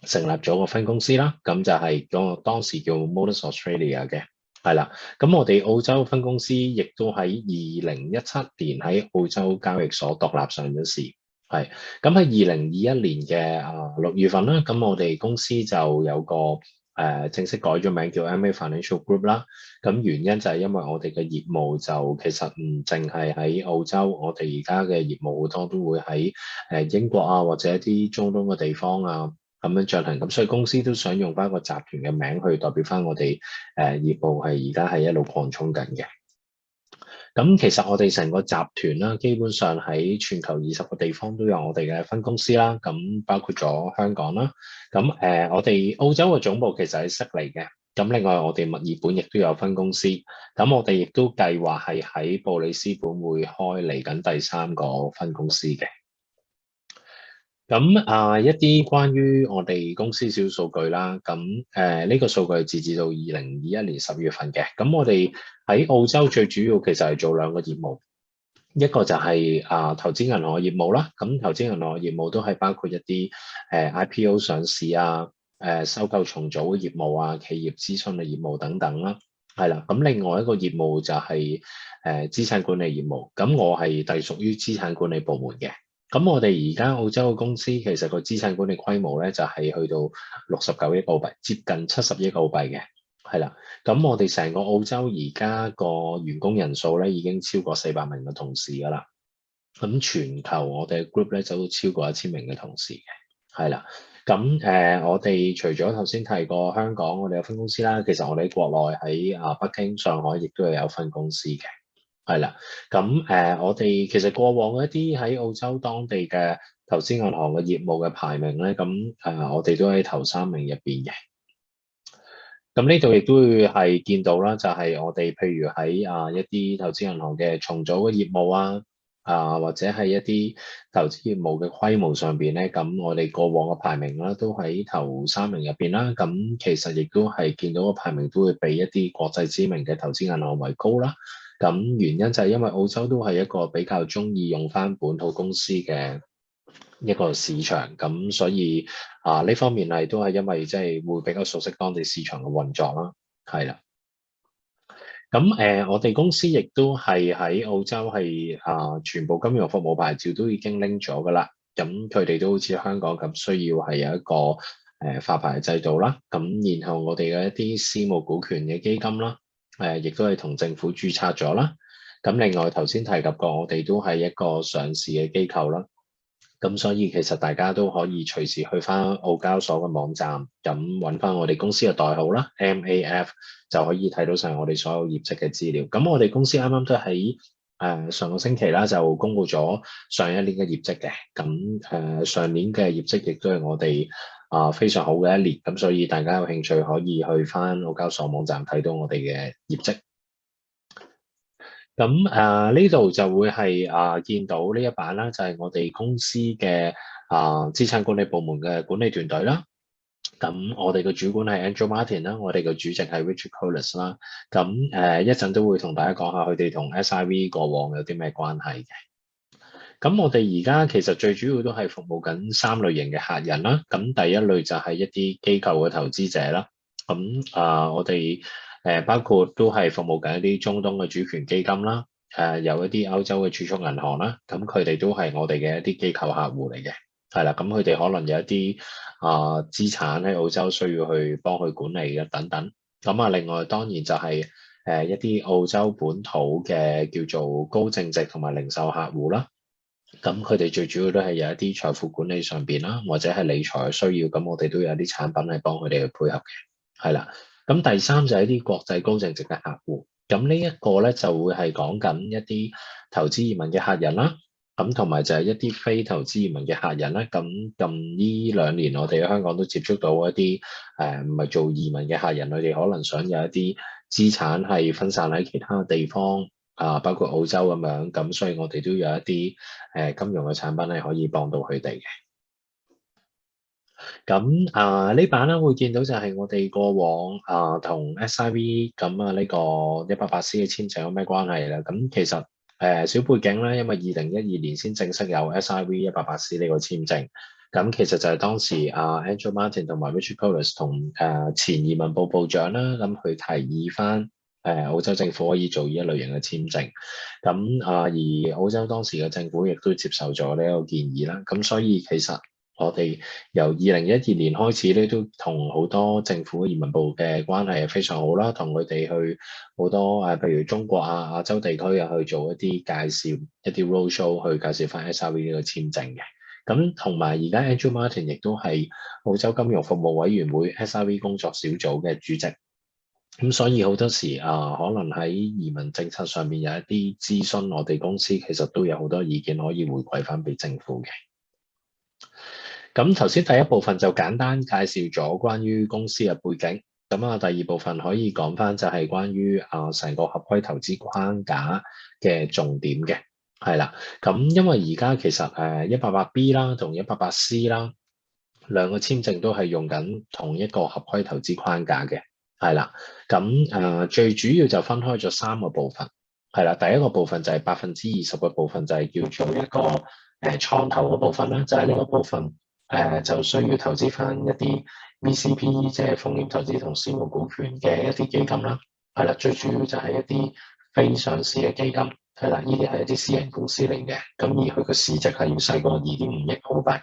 成立咗個分公司啦，咁就係嗰個當時叫 Modus Australia 嘅。係啦，咁我哋澳洲分公司亦都喺2017年喺澳洲交易所獨立上咗市。係，咁喺2021年嘅6月份啦，咁我哋公司就有個正式改咗名叫 MA Financial Group 啦。咁原因就係因為我哋嘅業務就其實唔淨係喺澳洲，我哋而家嘅業務好多都會喺英國啊或者一啲中東嘅地方啊咁樣進行。咁所以公司都想用翻個集團嘅名去代表翻我哋業務係而家係一路擴充緊嘅。咁其實我哋成個集團啦，基本上喺全球20個地方都有我哋嘅分公司啦，咁包括咗香港啦。咁我哋澳洲嘅總部其實喺悉尼嘅，咁另外我哋墨爾本亦都有分公司，咁我哋亦都計劃係喺布里斯本會開嚟緊第3個分公司嘅。咁一啲關於我哋公司小數據啦，咁呢個數據係截至到2021年10月份嘅。咁我哋喺澳洲最主要其實係做2個業務，一個就係投資銀行嘅業務啦。咁投資銀行嘅業務都係包括一啲IPO 上市啊、收購重組嘅業務啊、企業諮詢嘅業務等等啦。係啦，咁另外一個業務就係資產管理業務。咁我係隸屬於資產管理部門嘅。咁我哋而家澳洲嘅公司其實個資產管理規模咧就係去到69億澳幣，接近70億澳幣嘅，係啦。咁我哋成個澳洲而家個員工人數咧已經超過400名嘅同事㗎啦。咁全球我哋嘅 group 咧就超過1000名嘅同事嘅，係啦。咁我哋除咗頭先提過香港我哋有分公司啦，其實我哋喺國內喺北京、上海亦都係有分公司嘅。係啦，咁我哋其實過往一啲喺澳洲當地嘅投資銀行嘅業務嘅排名咧，咁我哋都喺頭3名入邊嘅。咁呢度亦都會係見到啦，就係我哋譬如喺一啲投資銀行嘅重組嘅業務或者係一啲投資業務嘅規模上邊咧，咁我哋過往嘅排名啦，都喺頭3名入邊啦。咁其實亦都係見到個排名都會比一啲國際知名嘅投資銀行為高啦。咁原因就係因為澳洲都係一個比較中意用翻本土公司嘅一個市場，咁所以呢方面都係因為即係會比較熟悉當地市場嘅運作啦，係啦。咁我哋公司亦都係喺澳洲係全部金融服務牌照都已經拎咗噶啦，咁佢哋都好似香港咁需要係有一個發牌制度啦，咁然後我哋嘅一啲私募股權嘅基金啦。亦都係同政府註冊咗啦。咁另外頭先提及過，我哋都係一個上市嘅機構啦。咁所以其實大家都可以隨時去翻澳交所嘅網站，咁揾翻我哋公司嘅代號啦 ，MAF 就可以睇到晒我哋所有業績嘅資料。咁我哋公司啱啱都喺上個星期啦，就公布咗上一年嘅業績嘅。咁上年嘅業績亦都係我哋非常好嘅一年，咁所以大家有興趣可以去翻澳交所網站睇到我哋嘅業績。咁呢度就會係見到呢一版啦，就係我哋公司嘅資產管理部門嘅管理團隊啦。咁我哋嘅主管係 Andrew Martin 啦，我哋嘅主席係 Richard Collis 啦。咁一陣都會同大家講下佢哋同 SIV 過往有啲咩關係嘅。咁我哋而家其實最主要都係服務緊3類型嘅客人啦。咁第一類就係一啲機構嘅投資者啦。咁我哋包括都係服務緊一啲中東嘅主權基金啦。有一啲歐洲嘅儲蓄銀行啦。咁佢哋都係我哋嘅一啲機構客戶嚟嘅。係啦，咁佢哋可能有一啲資產喺澳洲需要去幫佢管理嘅等等。咁另外當然就係一啲澳洲本土嘅叫做高淨值同埋零售客戶啦。咁佢哋最主要都係有一啲財富管理上邊啦，或者係理財嘅需要，咁我哋都有啲產品係幫佢哋去配合嘅，係啦。咁第3就係一啲國際高淨值嘅客戶，咁呢一個咧就會係講緊一啲投資移民嘅客人啦，咁同埋就係一啲非投資移民嘅客人啦。咁近呢2年我哋喺香港都接觸到一啲唔係做移民嘅客人，佢哋可能想有一啲資產係分散喺其他地方。包括澳洲咁樣，咁所以我哋都有一啲金融嘅產品係可以幫到佢哋嘅。咁呢版咧會見到就係我哋過往同 SIV 咁呢個188C 嘅簽證有咩關係啦？咁其實小背景咧，因為2012年先正式有 SIV 188C 呢個簽證，咁其實就係當時Andrew Martin 同埋 Richard Collins 同前移民部部長啦，咁去提議翻澳洲政府可以做呢一類型嘅簽證，咁而澳洲當時嘅政府亦都接受咗呢一個建議啦，咁所以其實我哋由2012年開始咧，都同好多政府移民部嘅關係係非常好啦，同佢哋去好多譬如中國亞洲地區去做一啲介紹，一啲 roadshow 去介紹翻 SIV 呢個簽證嘅。咁同埋而家 Andrew Martin 亦都係澳洲金融服務委員會 SIV 工作小組嘅主席。咁所以好多時可能喺移民政策上面有一啲諮詢，我哋公司其實都有好多意見可以回饋翻俾政府嘅。咁頭先第一部分就簡單介紹咗關於公司嘅背景，咁第二部分可以講翻就係關於成個合規投資框架嘅重點嘅，係啦。咁因為而家其實188B 啦同188C 啦兩個簽證都係用緊同一個合規投資框架嘅，係啦。咁最主要就分開咗3個部分，係啦。第一個部分就係20%嘅部分，就係叫做一個創投嘅部分啦，就係呢個部分。就需要投資翻一啲 VCPE 即係風險投資同私募股權嘅一啲基金啦，係啦，最主要就係一啲非上市嘅基金，係啦，呢啲係一啲私人公司嚟嘅，咁而佢個市值係要細過2.5億澳幣，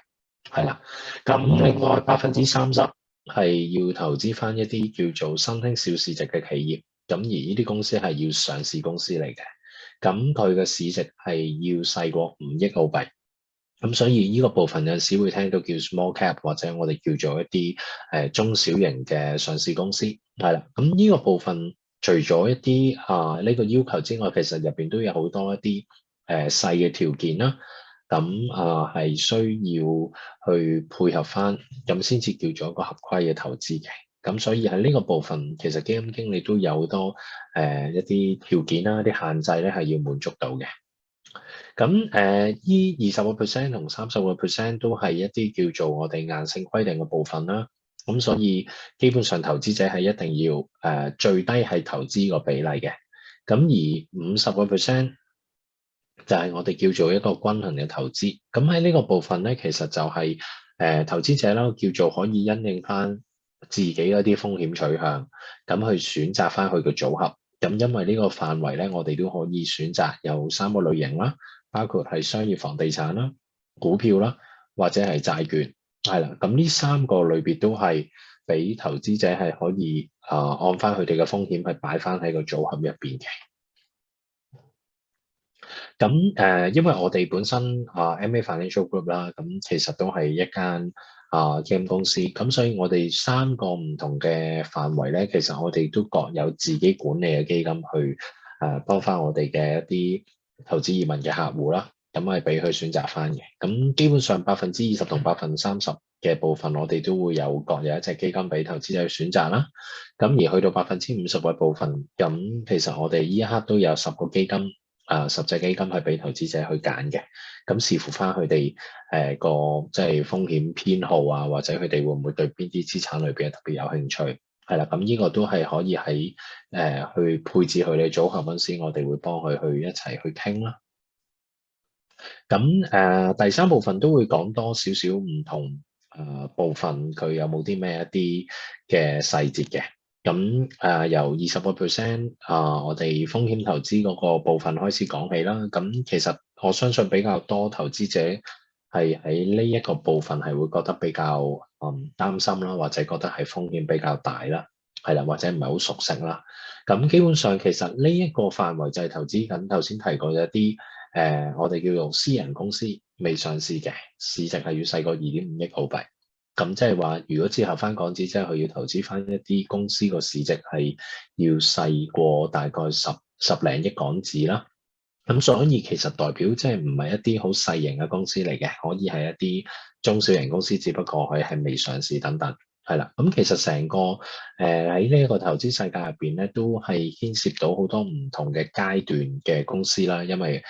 係啦，咁另外30%係要投資翻一啲叫做新興小市值嘅企業，咁而呢啲公司係要上市公司嚟嘅，咁佢嘅市值係要細過5億澳幣。咁所以呢個部分有陣時會聽到叫 small cap 或者我哋叫做一啲中小型嘅上市公司，係啦。咁呢個部分除咗一啲呢個要求之外，其實入邊都有好多一啲細嘅條件啦。咁係需要去配合翻，咁先至叫做一個合規嘅投資嘅。咁所以喺呢個部分，其實基金經理都有好多一啲條件啦、啲限制咧係要滿足到嘅。咁依20% 同30% 都係一啲叫做我哋硬性規定嘅部分啦。咁所以基本上投資者係一定要最低係投資個比例嘅。咁而50% 就係我哋叫做一個均衡嘅投資。咁喺呢個部分咧，其實就係投資者啦，叫做可以因應翻自己嗰啲風險取向，咁去選擇翻佢嘅組合。咁因為呢個範圍咧，我哋都可以選擇有3個類型啦，包括係商業房地產啦、股票啦，或者係債券，係啦。咁呢3個類別都係俾投資者係可以按翻佢哋嘅風險去擺翻喺個組合入邊嘅。咁因為我哋本身MA Financial Group 啦，咁其實都係一間基金公司，咁所以我哋3個唔同嘅範圍咧，其實我哋都各有自己管理嘅基金去幫翻我哋嘅一啲投資移民嘅客戶啦，咁係俾佢選擇翻嘅。咁基本上20%同30%嘅部分，我哋都會各有一隻基金俾投資者去選擇啦。咁而去到50%嘅部分，咁其實我哋呢一刻都有10個基金。10隻基金係俾投資者去揀嘅，咁視乎翻佢哋個即係風險偏好啊，或者佢哋會唔會對邊啲資產類別特別有興趣，係啦，咁呢個都係可以喺去配置佢哋組合嗰陣時，我哋會幫佢去一齊去傾啦。咁第3部分都會講多少少唔同部分，佢有冇啲咩一啲嘅細節嘅。咁由20% 我哋風險投資嗰個部分開始講起啦。咁其實我相信比較多投資者係喺呢一個部分係會覺得比較擔心啦，或者覺得係風險比較大啦，係啦，或者唔係好熟悉啦。咁基本上其實呢一個範圍就係投資緊頭先提過一啲我哋叫做私人公司未上市嘅，市值係要細過2.5億澳幣。咁即係話，如果折合翻港紙，即係佢要投資翻一啲公司個市值係要細過大概十零億港紙啦。咁所以其實代表即係唔係一啲好細型嘅公司嚟嘅，可以係一啲中小型公司，只不過佢係未上市等等，係啦。咁其實成個喺呢一個投資世界入邊咧，都係牽涉到好多唔同嘅階段嘅公司啦。因為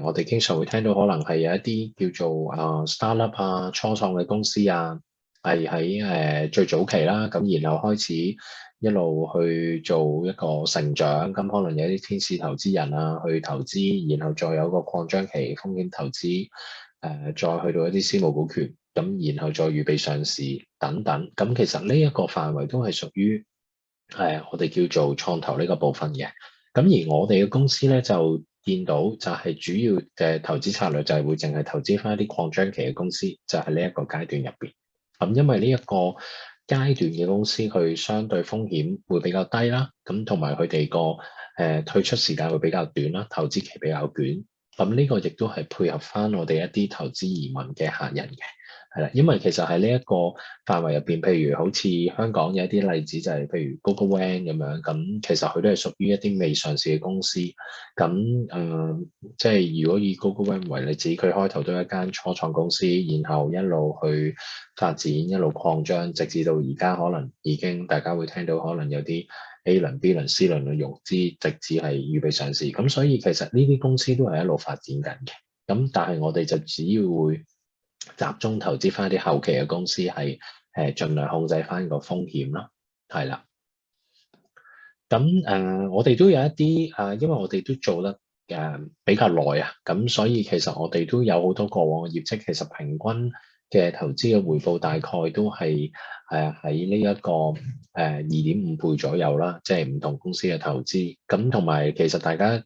我哋經常會聽到可能係有一啲叫做startup 初創嘅公司啊。係喺最早期啦，咁然後開始一路去做一個成長，咁可能有啲天使投資人啊去投資，然後再有個擴張期風險投資，再去到一啲私募股權，咁然後再預備上市等等，咁其實呢一個範圍都係屬於我哋叫做創投呢個部分嘅。咁而我哋嘅公司咧就見到就係主要嘅投資策略就係會淨係投資翻一啲擴張期嘅公司，就係呢一個階段入邊。咁因為呢一個階段嘅公司佢相對風險會比較低啦，咁同埋佢哋個退出時間會比較短啦，投資期比較短。咁呢個亦都係配合翻我哋一啲投資移民嘅客人嘅。係啦，因為其實喺呢一個範圍入邊，譬如好似香港有一啲例子就係譬如 Wharf 咁樣，咁其實佢都係屬於一啲未上市嘅公司。咁即係如果以 Wharf 為例子，佢開頭都係一間初創公司，然後一路去發展，一路擴張，直至到而家可能已經大家會聽到可能有啲 A 輪、B 輪、C 輪嘅融資，直至係預備上市。咁所以其實呢啲公司都係一路發展緊嘅。咁但係我哋就只要會集中投資翻啲後期嘅公司，係盡量控制翻個風險啦，係啦。咁我哋都有一啲因為我哋都做得比較耐啊，咁所以其實我哋都有好多過往嘅業績，其實平均嘅投資嘅回報大概都係喺呢一個2.5倍左右啦，即係唔同公司嘅投資。咁同埋其實大家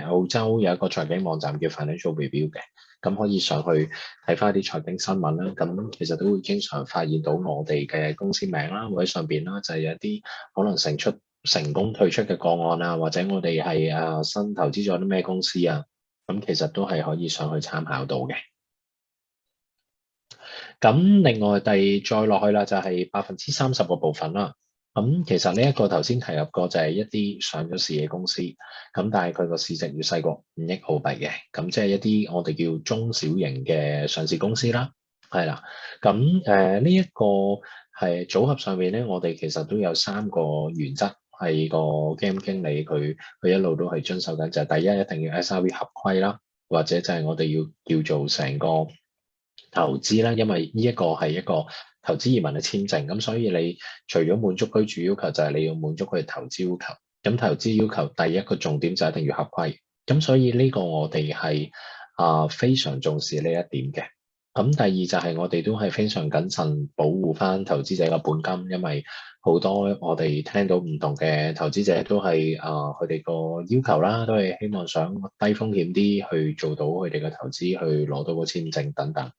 澳洲有一個財經網站叫 Financial Review 嘅。咁可以上去睇翻啲財經新聞啦，咁其實都會經常發現到我哋嘅公司名啦，或者上邊啦，就係有一啲可能成功退出嘅個案啊，或者我哋係新投資咗啲咩公司啊，咁其實都係可以上去參考到嘅。咁另外再落去啦，就係30%個部分啦。咁其實呢一個頭先提及過就係一啲上咗市嘅公司，咁但係佢個市值要細過5億澳幣嘅，咁即係一啲我哋叫中小型嘅上市公司啦，係啦。咁呢一個係組合上面咧，我哋其實都有3個原則，係個基金經理佢一路都係遵守緊，就係第一一定要 SRV 合規啦，或者就係我哋要叫做成個投資啦，因為呢一個係一個投資移民嘅簽證，咁所以你除咗滿足居住要求，就係你要滿足佢投資要求。咁投資要求第一個重點就一定要合規，咁所以呢個我哋係非常重視呢一點嘅。咁第二就係我哋都係非常謹慎保護翻投資者嘅本金，因為好多我哋聽到唔同嘅投資者都係佢哋個要求啦，都係希望想低風險啲去做到佢哋嘅投資，去攞到個簽證等等。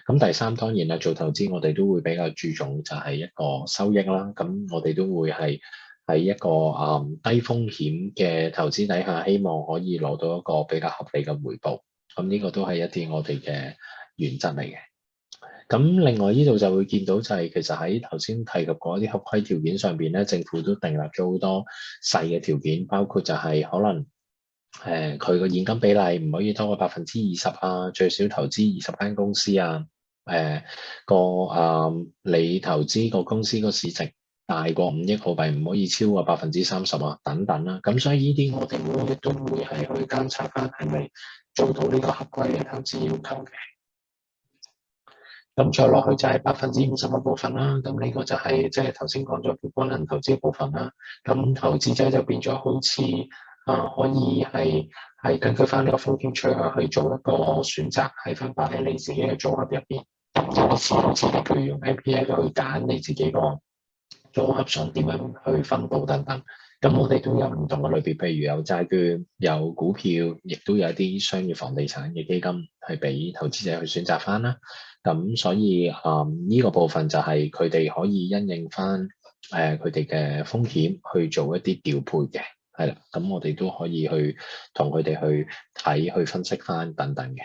咁第三當然啦，做投資我哋都會比較注重就係一個收益啦。咁我哋都會係喺一個低風險嘅投資底下，希望可以攞到一個比較合理嘅回報。咁呢個都係一啲我哋嘅原則嚟嘅。咁另外呢度就會見到就係其實喺頭先提及過一啲合規條件上邊咧，政府都訂立咗好多細嘅條件，包括就係可能佢個現金比例唔可以多過20%啊，最少投資20間公司啊，你投資個公司個市值大過5億澳幣唔可以超過30%啊，等等啦。咁所以呢啲我哋亦都會係去監察翻係咪做到呢個合規嘅投資要求嘅。咁再落去就係50%嘅部分啦，咁呢個就係即係頭先講咗叫均衡投資嘅部分啦。咁投資者就變咗好似可以係根據翻呢個風險趨向去做一個選擇，係分擺喺你自己嘅組合入邊。咁有啲似好似譬如用 MPF 去揀你自己個組合上點樣去分佈等等。咁我哋都有唔同嘅類別，譬如有債券、有股票，亦都有一啲商業房地產嘅基金係俾投資者去選擇翻啦。咁所以呢個部分就係佢哋可以因應翻佢哋嘅風險去做一啲調配嘅，係啦。咁我哋都可以去同佢哋去睇、去分析翻等等嘅。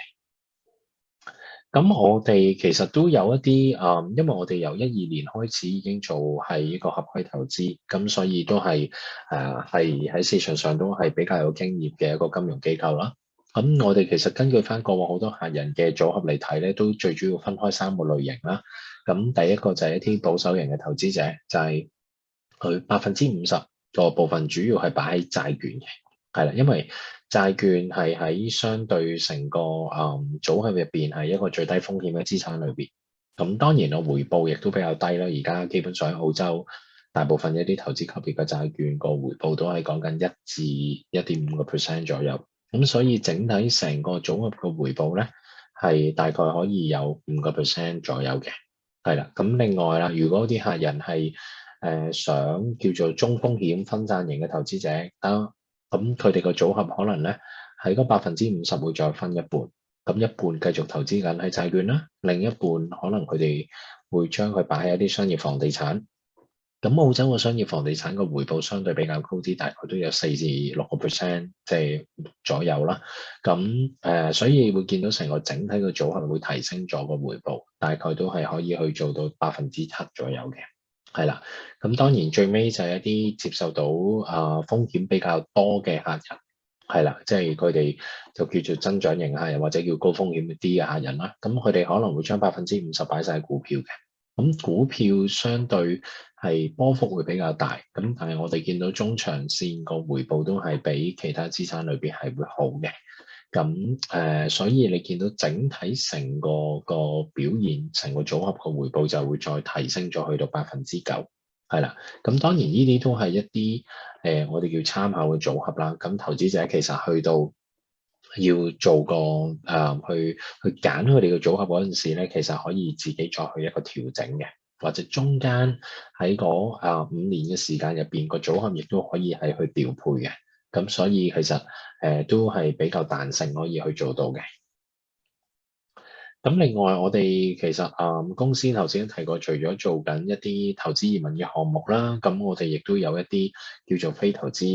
咁我哋其實都有一啲因為我哋由12年開始已經做係一個合規投資，咁所以都係喺市場上都係比較有經驗嘅一個金融機構啦。咁我哋其實根據翻過往好多客人嘅組合嚟睇咧，都最主要分開3個類型啦。咁第一個就係一啲保守型嘅投資者，就係佢50%個部分主要係擺喺債券嘅，係啦，因為債券係喺相對成個組合入邊係一個最低風險嘅資產裏邊。咁當然個回報亦都比較低啦。而家基本上喺澳洲大部分一啲投資級別嘅債券個回報都係講緊1至1.5% 左右。咁所以整體成個組合嘅回報咧係大概可以有5% 左右嘅。係啦，咁另外啦，如果啲客人係想叫做中風險分散型嘅投資者啊，咁佢哋個組合可能咧喺嗰50%會再分一半，咁一半繼續投資緊喺債券啦，另一半可能佢哋會將佢擺喺一啲商業房地產。咁澳洲嘅商業房地產個回報相對比較高啲，大概都有4至6%，即係左右啦。咁所以會見到成個整體嘅組合會提升咗個回報，大概都係可以去做到7%左右嘅。係啦，咁當然最尾就係一啲接受到風險比較多嘅客人，係啦，即係佢哋就叫做增長型客人或者叫高風險啲嘅客人啦。咁佢哋可能會將50%擺晒喺股票嘅。咁股票相對係波幅會比較大，咁但係我哋見到中長線個回報都係比其他資產裏邊係會好嘅。咁所以你見到整體成個表現，成個組合個回報就會再提升咗去到9%，係啦。咁當然呢啲都係一啲我哋叫參考嘅組合啦。咁投資者其實去到要做個去揀佢哋嘅組合嗰陣時咧，其實可以自己再去一個調整嘅，或者中間喺嗰5年嘅時間入邊個組合亦都可以係去調配嘅。咁所以其實都係比較彈性可以去做到嘅。咁另外我哋其實公司頭先提過，除咗做緊一啲投資移民嘅項目啦，咁我哋亦都有一啲叫做非投資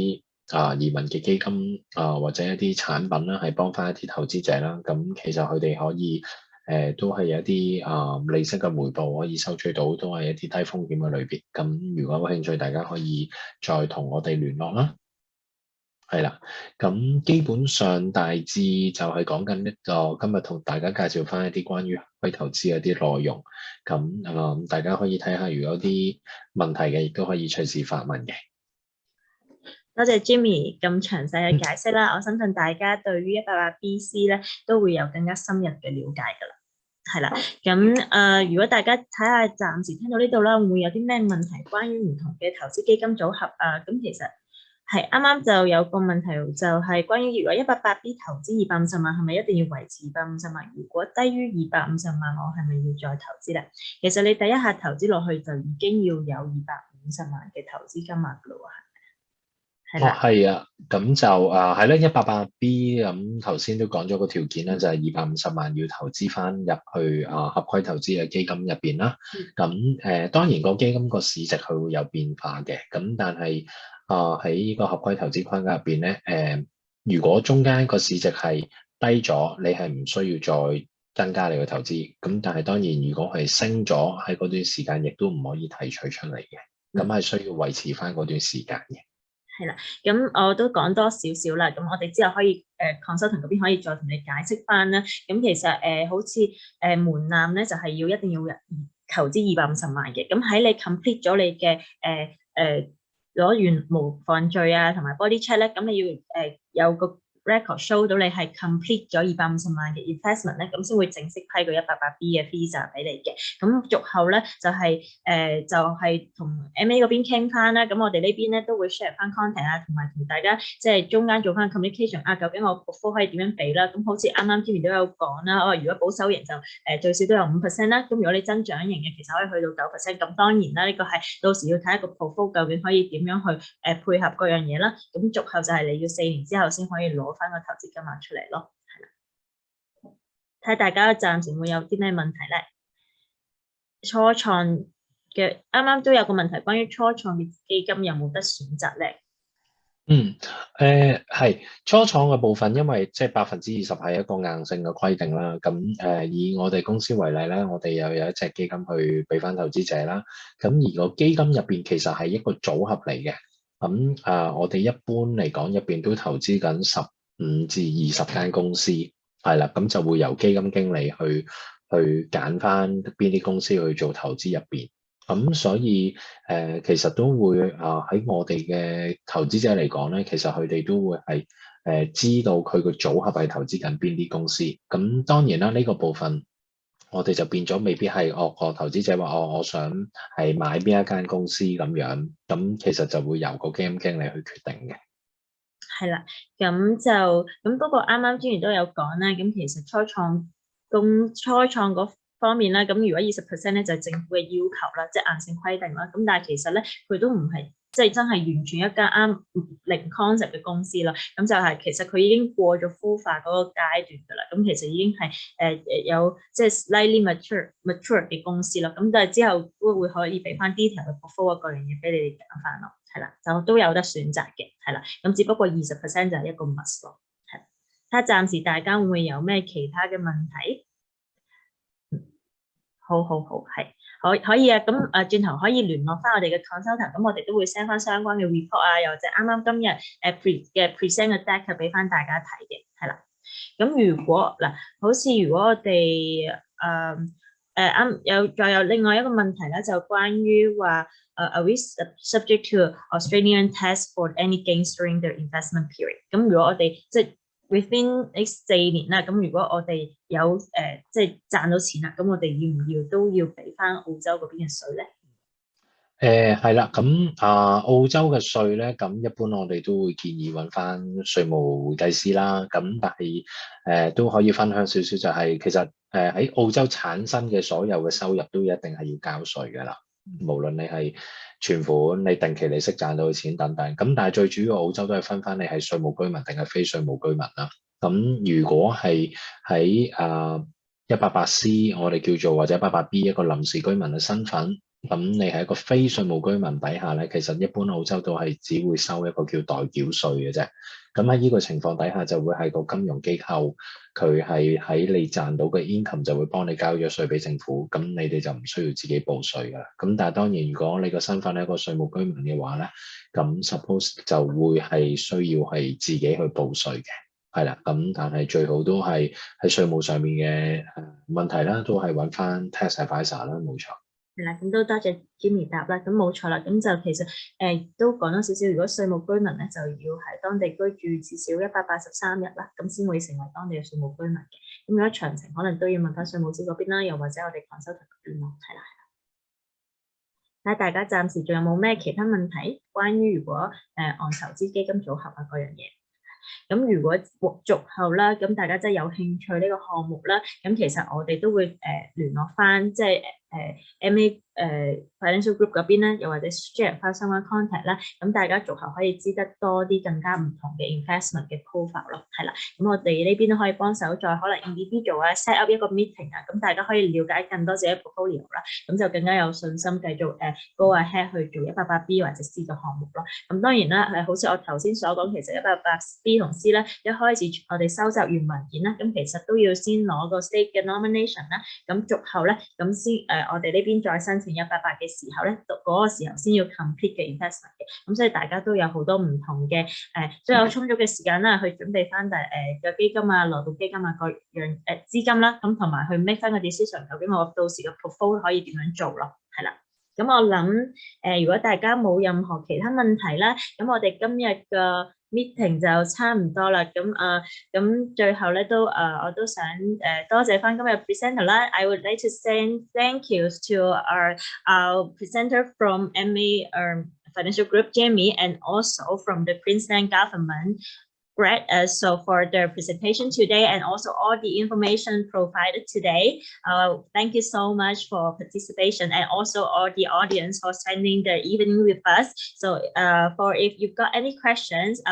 移民嘅基金或者一啲產品啦，係幫翻一啲投資者啦。咁其實佢哋可以都係有一啲利息嘅回報可以收取到，都係一啲低風險嘅類別。咁如果有興趣，大家可以再同我哋聯絡啦。係啦，咁基本上大致就係講緊一個今日同大家介紹翻一啲關於合規投資嘅一啲內容。咁大家可以睇下，如果有啲問題嘅，亦都可以隨時發問嘅。多謝 Jimmy 咁詳細嘅解釋啦，我相信大家對於188BC 咧都會有更加深入嘅了解㗎啦。係啦，咁如果大家睇下暫時聽到呢度啦，會唔會有啲咩問題關於唔同嘅投資基金組合啊？咁其實係啱啱就有個問題，就係關於如果188B 投資250萬，係咪一定要維持250萬？如果低於250萬，我係咪要再投資咧？其實你第一下投資落去就已經要有250萬嘅投資金額㗎咯喎。係啊，咁就係咧188B，咁頭先都講咗個條件啦，就係250萬要投資翻入去合規投資嘅基金入邊啦。咁當然個基金個市值佢會有變化嘅，咁但係喺呢個合規投資框架入邊咧，如果中間個市值係低咗，你係唔需要再增加你嘅投資。咁但係當然如果係升咗喺嗰段時間，亦都唔可以提取出嚟嘅，咁係需要維持翻嗰段時間嘅。係啦，咁我都講多少少啦，咁我哋之後可以consultant 嗰邊可以再同你解釋翻啦。咁其實好似門檻咧，就係一定要投資250萬嘅。咁喺你 complete 咗你嘅攞完無犯罪啊同埋 body check 咧，咁你要有個record show 到你係 complete 咗250萬嘅 investment 咧，咁先會正式批個188B 嘅 visa 俾你嘅。咁續後咧就係同 MA 嗰邊傾翻啦。咁我哋呢邊咧都會 share 翻 content 啊，同埋同大家即係中間做翻 communication 啊。究竟我 portfolio 可以點樣俾啦？咁好似啱啱 Jimmy 都有講啦。如果保守型就最少都有5% 啦。咁如果你增長型嘅，其實可以去到9%。咁當然啦，呢個係到時要睇一個 portfolio 究竟可以點樣去配合各樣嘢啦。咁續後就係你要4年之後先可以攞翻個投資金額出嚟咯，係啦。睇大家暫時會有啲咩問題咧？初創嘅啱啱都有個問題，關於初創嘅基金有冇得選擇咧？係初創嘅部分，因為即係20%係一個硬性嘅規定啦。咁以我哋公司為例咧，我哋又有一隻基金去俾翻投資者啦。咁而個基金入邊其實係一個組合嚟嘅。咁我哋一般嚟講入邊都投資緊15至20間公司，係啦，咁就會由基金經理去揀翻邊啲公司去做投資入邊。咁所以其實都會喺我哋嘅投資者嚟講咧，其實佢哋都會係知道佢個組合係投資緊邊啲公司。咁當然啦，呢個部分我哋就變咗未必係個投資者話我想係買邊一間公司咁樣，咁其實就會由個基金經理去決定嘅。係啦，咁不過啱啱之前都有講啦，咁其實初創嗰方面啦，咁如果20% 咧就係政府嘅要求啦，即係硬性規定啦。咁但係其實咧佢都唔係即係真係完全一間啱零 concept 嘅公司啦。咁就係其實佢已經過咗孵化嗰個階段㗎啦。咁其實已經係有即係 slightly mature 嘅公司啦。咁但係之後都會可以俾翻 detail 嘅 portfolio 嗰樣嘢俾你哋揀翻咯。係啦，就都有得選擇嘅。係啦，咁只不過20% 就係一個 must 咯。係，睇下暫時大家會唔會有咩其他嘅問題？好，係，可以啊，咁轉頭可以聯絡翻我哋嘅 consultant，咁我哋都會 send 翻相關嘅 report 啊，又或者啱啱今日present 嘅 deck 俾翻大家睇嘅，係啦。咁如果嗱，好似如果我哋再有另外一個問題咧，就關於話are we subject to Australian tax for any gains during the investment period？ 咁如果我哋即係within X 4年啦，咁如果我哋有即係賺到錢啦，咁我哋要唔要都要俾翻澳洲嗰邊嘅稅咧？係啦，咁澳洲嘅稅咧，咁一般我哋都會建議揾翻稅務會計師啦。咁但係都可以分享少少，就係其實喺澳洲產生嘅所有嘅收入都一定係要交稅㗎啦。無論你係存款、你定期利息賺到嘅錢等等。咁但係最主要澳洲都係分翻你係稅務居民定係非稅務居民啦。咁如果係喺188C 我哋叫做或者188B 一個臨時居民嘅身份，咁你係一個非稅務居民底下咧，其實一般澳洲都係只會收一個叫代繳稅嘅啫。咁喺呢個情況底下，就會係個金融機構佢係喺你賺到嘅 income 就會幫你交咗稅俾政府，咁你哋就唔需要自己報稅噶啦。咁但係當然，如果你個身份係一個稅務居民嘅話咧，咁 suppose 就會係需要係自己去報稅嘅，係啦。咁但係最好都係喺稅務上面嘅問題啦，都係揾翻 tax advisor 啦，冇錯。係啦，咁都多謝 Jimmy 答啦，咁冇錯啦，咁就其實都講多少少，如果稅務居民咧就要喺當地居住至少183日啦，咁先會成為當地嘅稅務居民嘅。咁如果詳情可能都要問翻稅務司嗰邊啦，又或者我哋 consultant 嗰邊咯，係啦。睇下大家暫時仲有冇咩其他問題，關於如果按投資基金組合啊嗰樣嘢。咁如果續後啦，咁大家真係有興趣呢個項目啦，咁其實我哋都會聯絡翻即係MA Financial Group 嗰邊咧，又或者 share 翻相關 contact 啦，咁大家續後可以知得多啲更加唔同嘅 investment 嘅 profile 咯，係啦，咁我哋呢邊都可以幫手再可能 individual 啊 set up 一個 meeting 啊，咁大家可以了解更多自己 portfolio 啦，咁就更加有信心繼續go ahead 去做188B 或者 C 嘅項目咯。咁當然啦，好似我頭先所講，其實188B 同 C 咧，一開始我哋收集完文件啦，咁其實都要先攞個 state 嘅 nomination 啦，咁續後咧，咁先我哋呢邊再申請188嘅時候咧，嗰個時候先要 complete 嘅 investment 嘅，咁所以大家都有好多唔同嘅都有充足嘅時間啦，去準備翻嘅基金啊、流動基金啊各樣資金啦，咁同埋去 make 翻個 decision， 究竟我到時嘅 portfolio 可以點樣做咯，係啦。咁我諗如果大家冇任何其他問題啦，咁我哋今日嘅 meeting 就差唔多啦。咁最後咧我都想多謝翻今日 presenter 啦。I would like to say thank you to our presenter from MA Financial Group, Jamie, and also from the Queensland government. Great. So for the presentation today and also all the information provided today, thank you so much for participation and also all the audience for spending the evening with us. So for if you've got any questions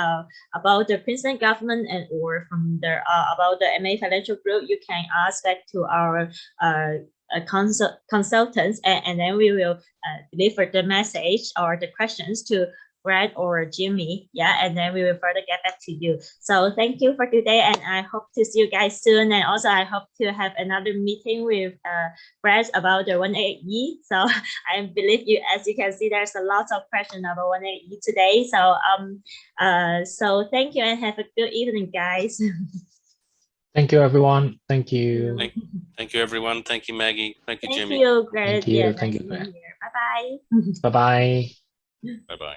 about the Queensland government and or from the about the MA Financial Group, you can ask back to our consultants, and then we will deliver the message or the questions to Brad or Jimmy, and then we will further get back to you. So thank you for today, and I hope to see you guys soon. And also, I hope to have another meeting with Brad about the 188E. So I believe as you can see, there's a lot of questions about 188E today. So thank you and have a good evening, guys. Thank you, everyone. Thank you. Thank you, everyone. Thank you, Maggie. Thank you, Jimmy. Thank you, Brad. Thank you. Nice Thank you. to be here. Bye-bye. Bye-bye. Bye-bye.